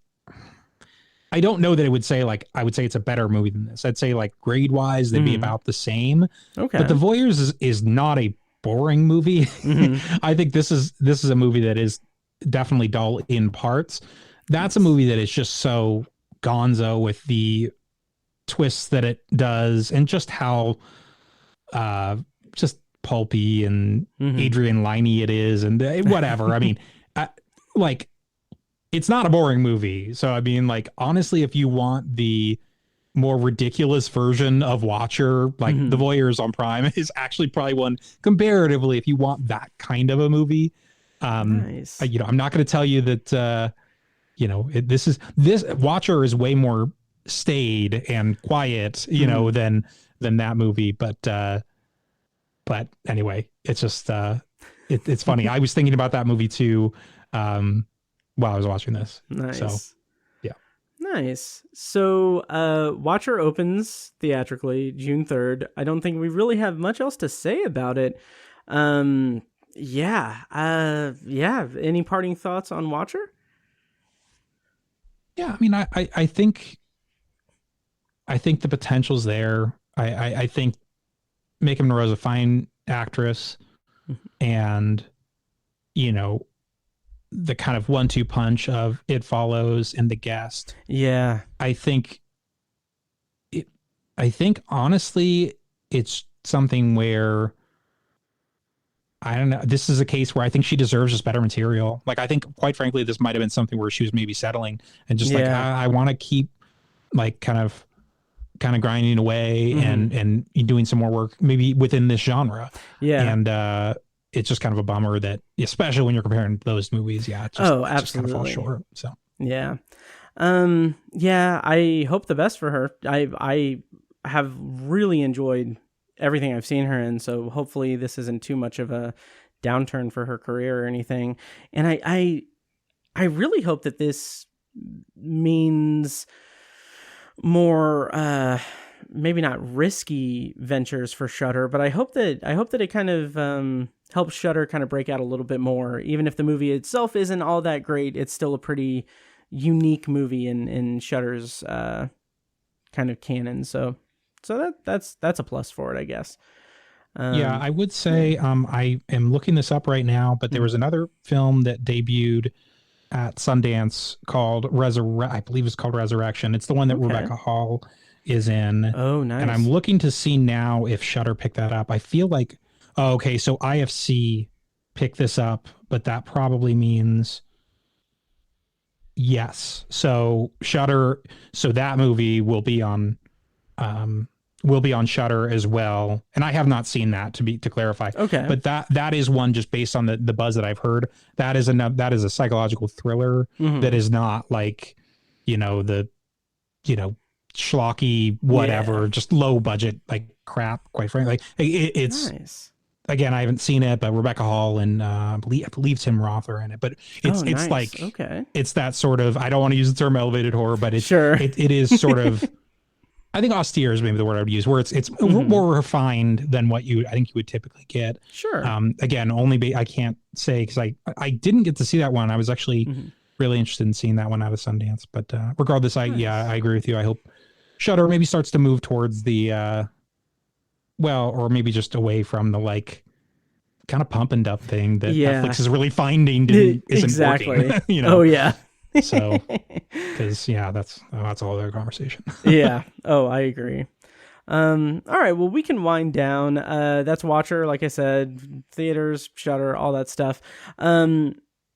I don't know that it would say, like, I would say it's a better movie than this. I'd say, like, grade wise, they'd be about the same. Okay. But the Voyeurs is not a boring movie. I think this is a movie that is definitely dull in parts. That's a movie that is just so gonzo with the twists that it does, and just how just pulpy and Adrian Liney it is, and whatever. I mean, like, it's not a boring movie. So I mean, like, honestly, if you want the more ridiculous version of Watcher, like The Voyeurs on Prime is actually probably one comparatively, if you want that kind of a movie. Nice. I'm not going to tell you that this Watcher is way more staid and quiet, than that movie. But anyway, it's just it's funny. I was thinking about that movie too while I was watching this. Nice. So yeah. Nice. So Watcher opens theatrically June 3rd. I don't think we really have much else to say about it. Yeah. Any parting thoughts on Watcher? Yeah, I mean, I think the potential's there. I think Maika Monroe's a fine actress, and the kind of 1-2 punch of It Follows and The Guest. Yeah, I think honestly, it's something where, I don't know. This is a case where I think she deserves just better material. Like, I think, quite frankly, this might have been something where she was maybe settling and just like, I want to keep, like, kind of grinding away and doing some more work maybe within this genre. Yeah. And it's just kind of a bummer that, especially when you're comparing those movies, it just kind of falls short. So yeah. Yeah, I hope the best for her. I have really enjoyed everything I've seen her in, so hopefully this isn't too much of a downturn for her career or anything. And I really hope that this means more maybe not risky ventures for Shudder, but I hope that it kind of helps Shudder kind of break out a little bit more. Even if the movie itself isn't all that great, it's still a pretty unique movie in Shudder's kind of canon. So that's a plus for it, I guess. Yeah, I would say I am looking this up right now, but there was another film that debuted at Sundance called I believe it's called Resurrection. It's the one that Rebecca Hall is in. Oh, nice. And I'm looking to see now if Shudder picked that up. I feel like, so IFC picked this up, but that probably means yes. So Shudder, so that movie will be on Shudder as well. And I have not seen that, to clarify. Okay. But that is one, just based on the buzz that I've heard, that is a psychological thriller that is not like, the schlocky, whatever, just low budget, like, crap, quite frankly. Like, it's nice. Again, I haven't seen it, but Rebecca Hall and I believe Tim Roth are in it. But it's nice. like, it's that sort of, I don't want to use the term elevated horror, but it is sort of, I think austere is maybe the word I would use, where it's more refined than what I think you would typically get. Sure. Again, I can't say, because I didn't get to see that one. I was actually really interested in seeing that one out of Sundance. But regardless, I agree with you. I hope Shudder maybe starts to move towards the, or maybe just away from the, like, kind of pump and dump thing that Yeah. Netflix is really finding isn't Exactly. working. Oh yeah. So, because that's all their conversation. Yeah. Oh, I agree. All right. Well, we can wind down. That's Watcher, like I said, theaters, Shudder, all that stuff.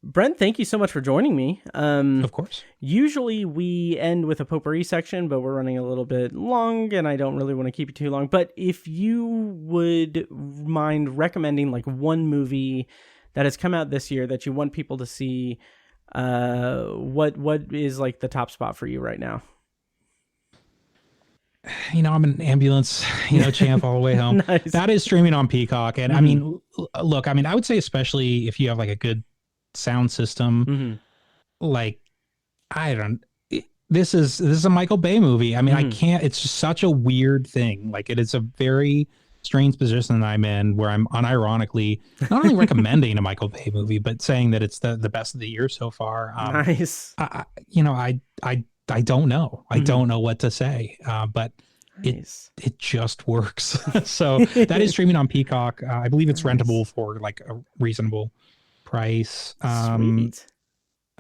Brent, thank you so much for joining me. Of course. Usually we end with a potpourri section, but we're running a little bit long, and I don't really want to keep you too long. But if you would mind recommending like one movie that has come out this year that you want people to see, what is like the top spot for you right now? I'm an ambulance, champ all the way home. Nice. That is streaming on Peacock. And I mean, look, I would say, especially if you have like a good sound system, like, this is a Michael Bay movie. I mean, I can't, it's just such a weird thing. Like, it is a very strange position that I'm in where I'm unironically not only recommending a Michael Bay movie, but saying that it's the best of the year so far. Nice. I don't know. I don't know what to say, but nice. it just works. So that is streaming on Peacock. I believe it's rentable for like a reasonable price. Sweet.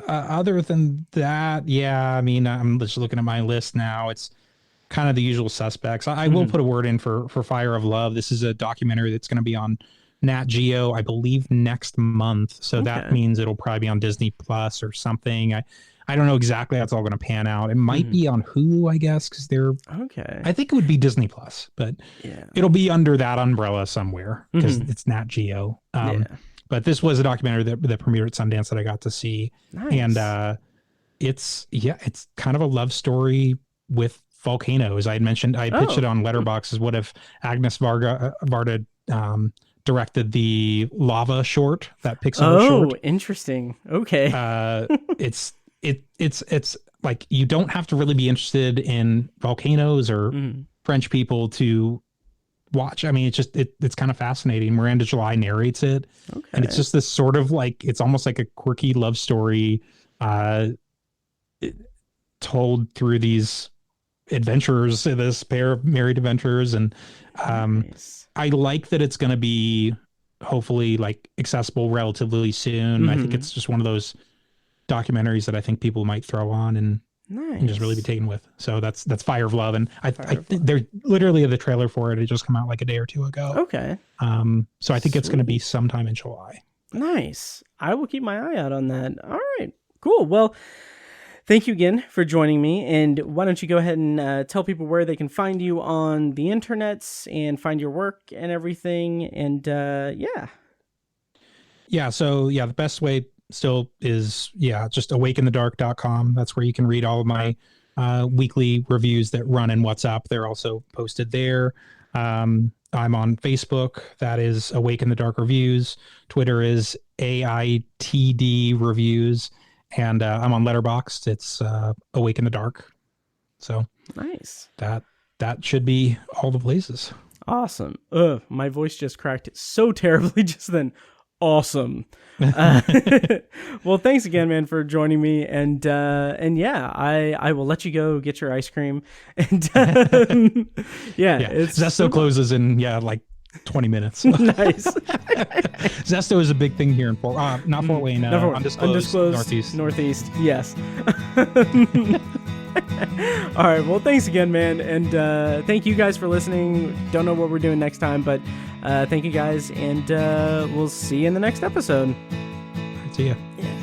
Other than that, I mean, I'm just looking at my list now. It's kind of the usual suspects. I will put a word in for Fire of Love. This is a documentary that's going to be on Nat Geo, I believe, next month. So that means it'll probably be on Disney Plus or something. I don't know exactly how it's all going to pan out. It might be on Hulu, I guess, because they're okay. I think it would be Disney Plus, but it'll be under that umbrella somewhere because it's Nat Geo. But this was a documentary that premiered at Sundance that I got to see, and it's kind of a love story with volcanoes. I had mentioned I pitched it on Letterboxd as what if Agnes Varda directed the Lava short, that Pixar short. Oh, interesting. Okay. It's like you don't have to really be interested in volcanoes or French people to watch. I mean, it's kind of fascinating. Miranda July narrates it, and it's just this sort of like, it's almost like a quirky love story told through these adventurers, this pair of married adventurers, and I like that it's going to be hopefully like accessible relatively soon. I think it's just one of those documentaries that I think people might throw on and just really be taken with. So that's Fire of Love, and I think they're literally the trailer for it. It just came out like a day or two ago. Okay. So I think it's going to be sometime in July. Nice. I will keep my eye out on that. All right. Cool. Well, thank you again for joining me. And why don't you go ahead and tell people where they can find you on the internets and find your work and everything. And So the best way still is just awakeinthedark.com. That's where you can read all of my weekly reviews that run in WhatsApp. They're also posted there. I'm on Facebook. That is Awake in the Dark Reviews. Twitter is AITD Reviews. And I'm on Letterboxd. It's Awake in the Dark. So nice. That should be all the places. Awesome. My voice just cracked so terribly just then. Awesome. Well, thanks again, man, for joining me. And I will let you go get your ice cream. And Zesto closes in like 20 minutes. Nice. Zesto is a big thing here in Fort Wayne. Undisclosed Northeast. Yes. All right. Well, thanks again, man. And thank you guys for listening. Don't know what we're doing next time, but thank you guys. And we'll see you in the next episode. See ya. Yeah.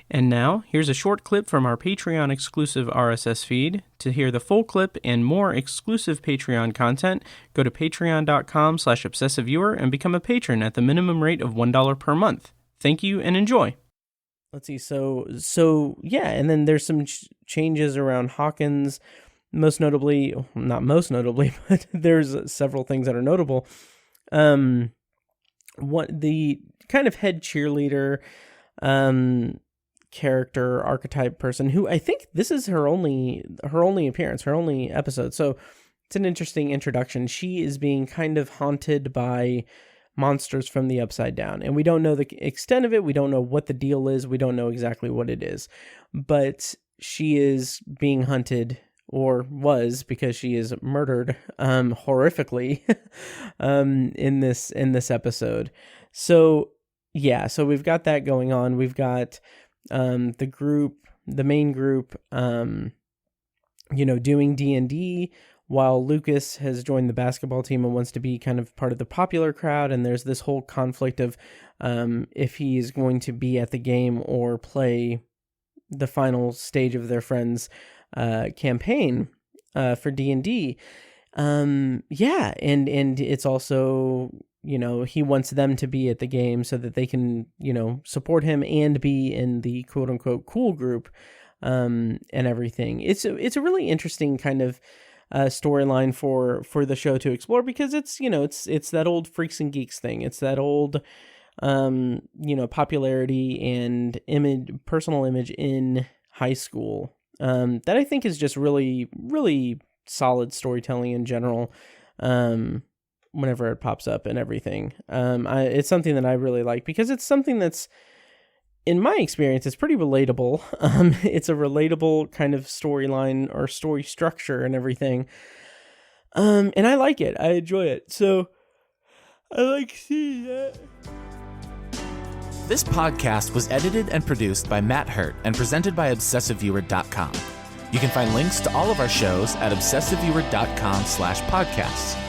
And now, here's a short clip from our Patreon exclusive RSS feed. To hear the full clip and more exclusive Patreon content, go to patreon.com/obsessiveviewer and become a patron at the minimum rate of $1 per month. Thank you and enjoy. Let's see. So and then there's some changes around Hawkins. Not most notably, but there's several things that are notable. What the kind of head cheerleader, character archetype person who I think this is her only appearance, her only episode. So it's an interesting introduction. She is being kind of haunted by monsters from the Upside Down, and we don't know the extent of it. We don't know what the deal is. We don't know exactly what it is, but she is being hunted or was, because she is murdered horrifically in this episode. So yeah, so we've got that going on. We've got the main group, doing D&D, while Lucas has joined the basketball team and wants to be kind of part of the popular crowd. And there's this whole conflict of if he's going to be at the game or play the final stage of their friends' campaign for D&D. And it's also, he wants them to be at the game so that they can, support him and be in the quote unquote cool group and everything. It's a really interesting kind of storyline for the show to explore, because it's that old freaks and geeks thing. It's that old popularity and personal image in high school that I think is just really, really solid storytelling in general. Whenever it pops up and everything, it's something that I really like, because it's something that's, in my experience, it's pretty relatable. It's a relatable kind of storyline or story structure and everything. And I like it. I enjoy it. So I like seeing that. This podcast was edited and produced by Matt Hurt and presented by ObsessiveViewer.com. You can find links to all of our shows at ObsessiveViewer.com/podcasts.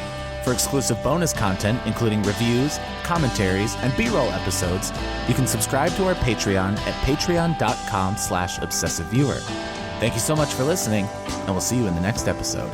For exclusive bonus content, including reviews, commentaries, and B-roll episodes, you can subscribe to our Patreon at patreon.com/ObsessiveViewer. Thank you so much for listening, and we'll see you in the next episode.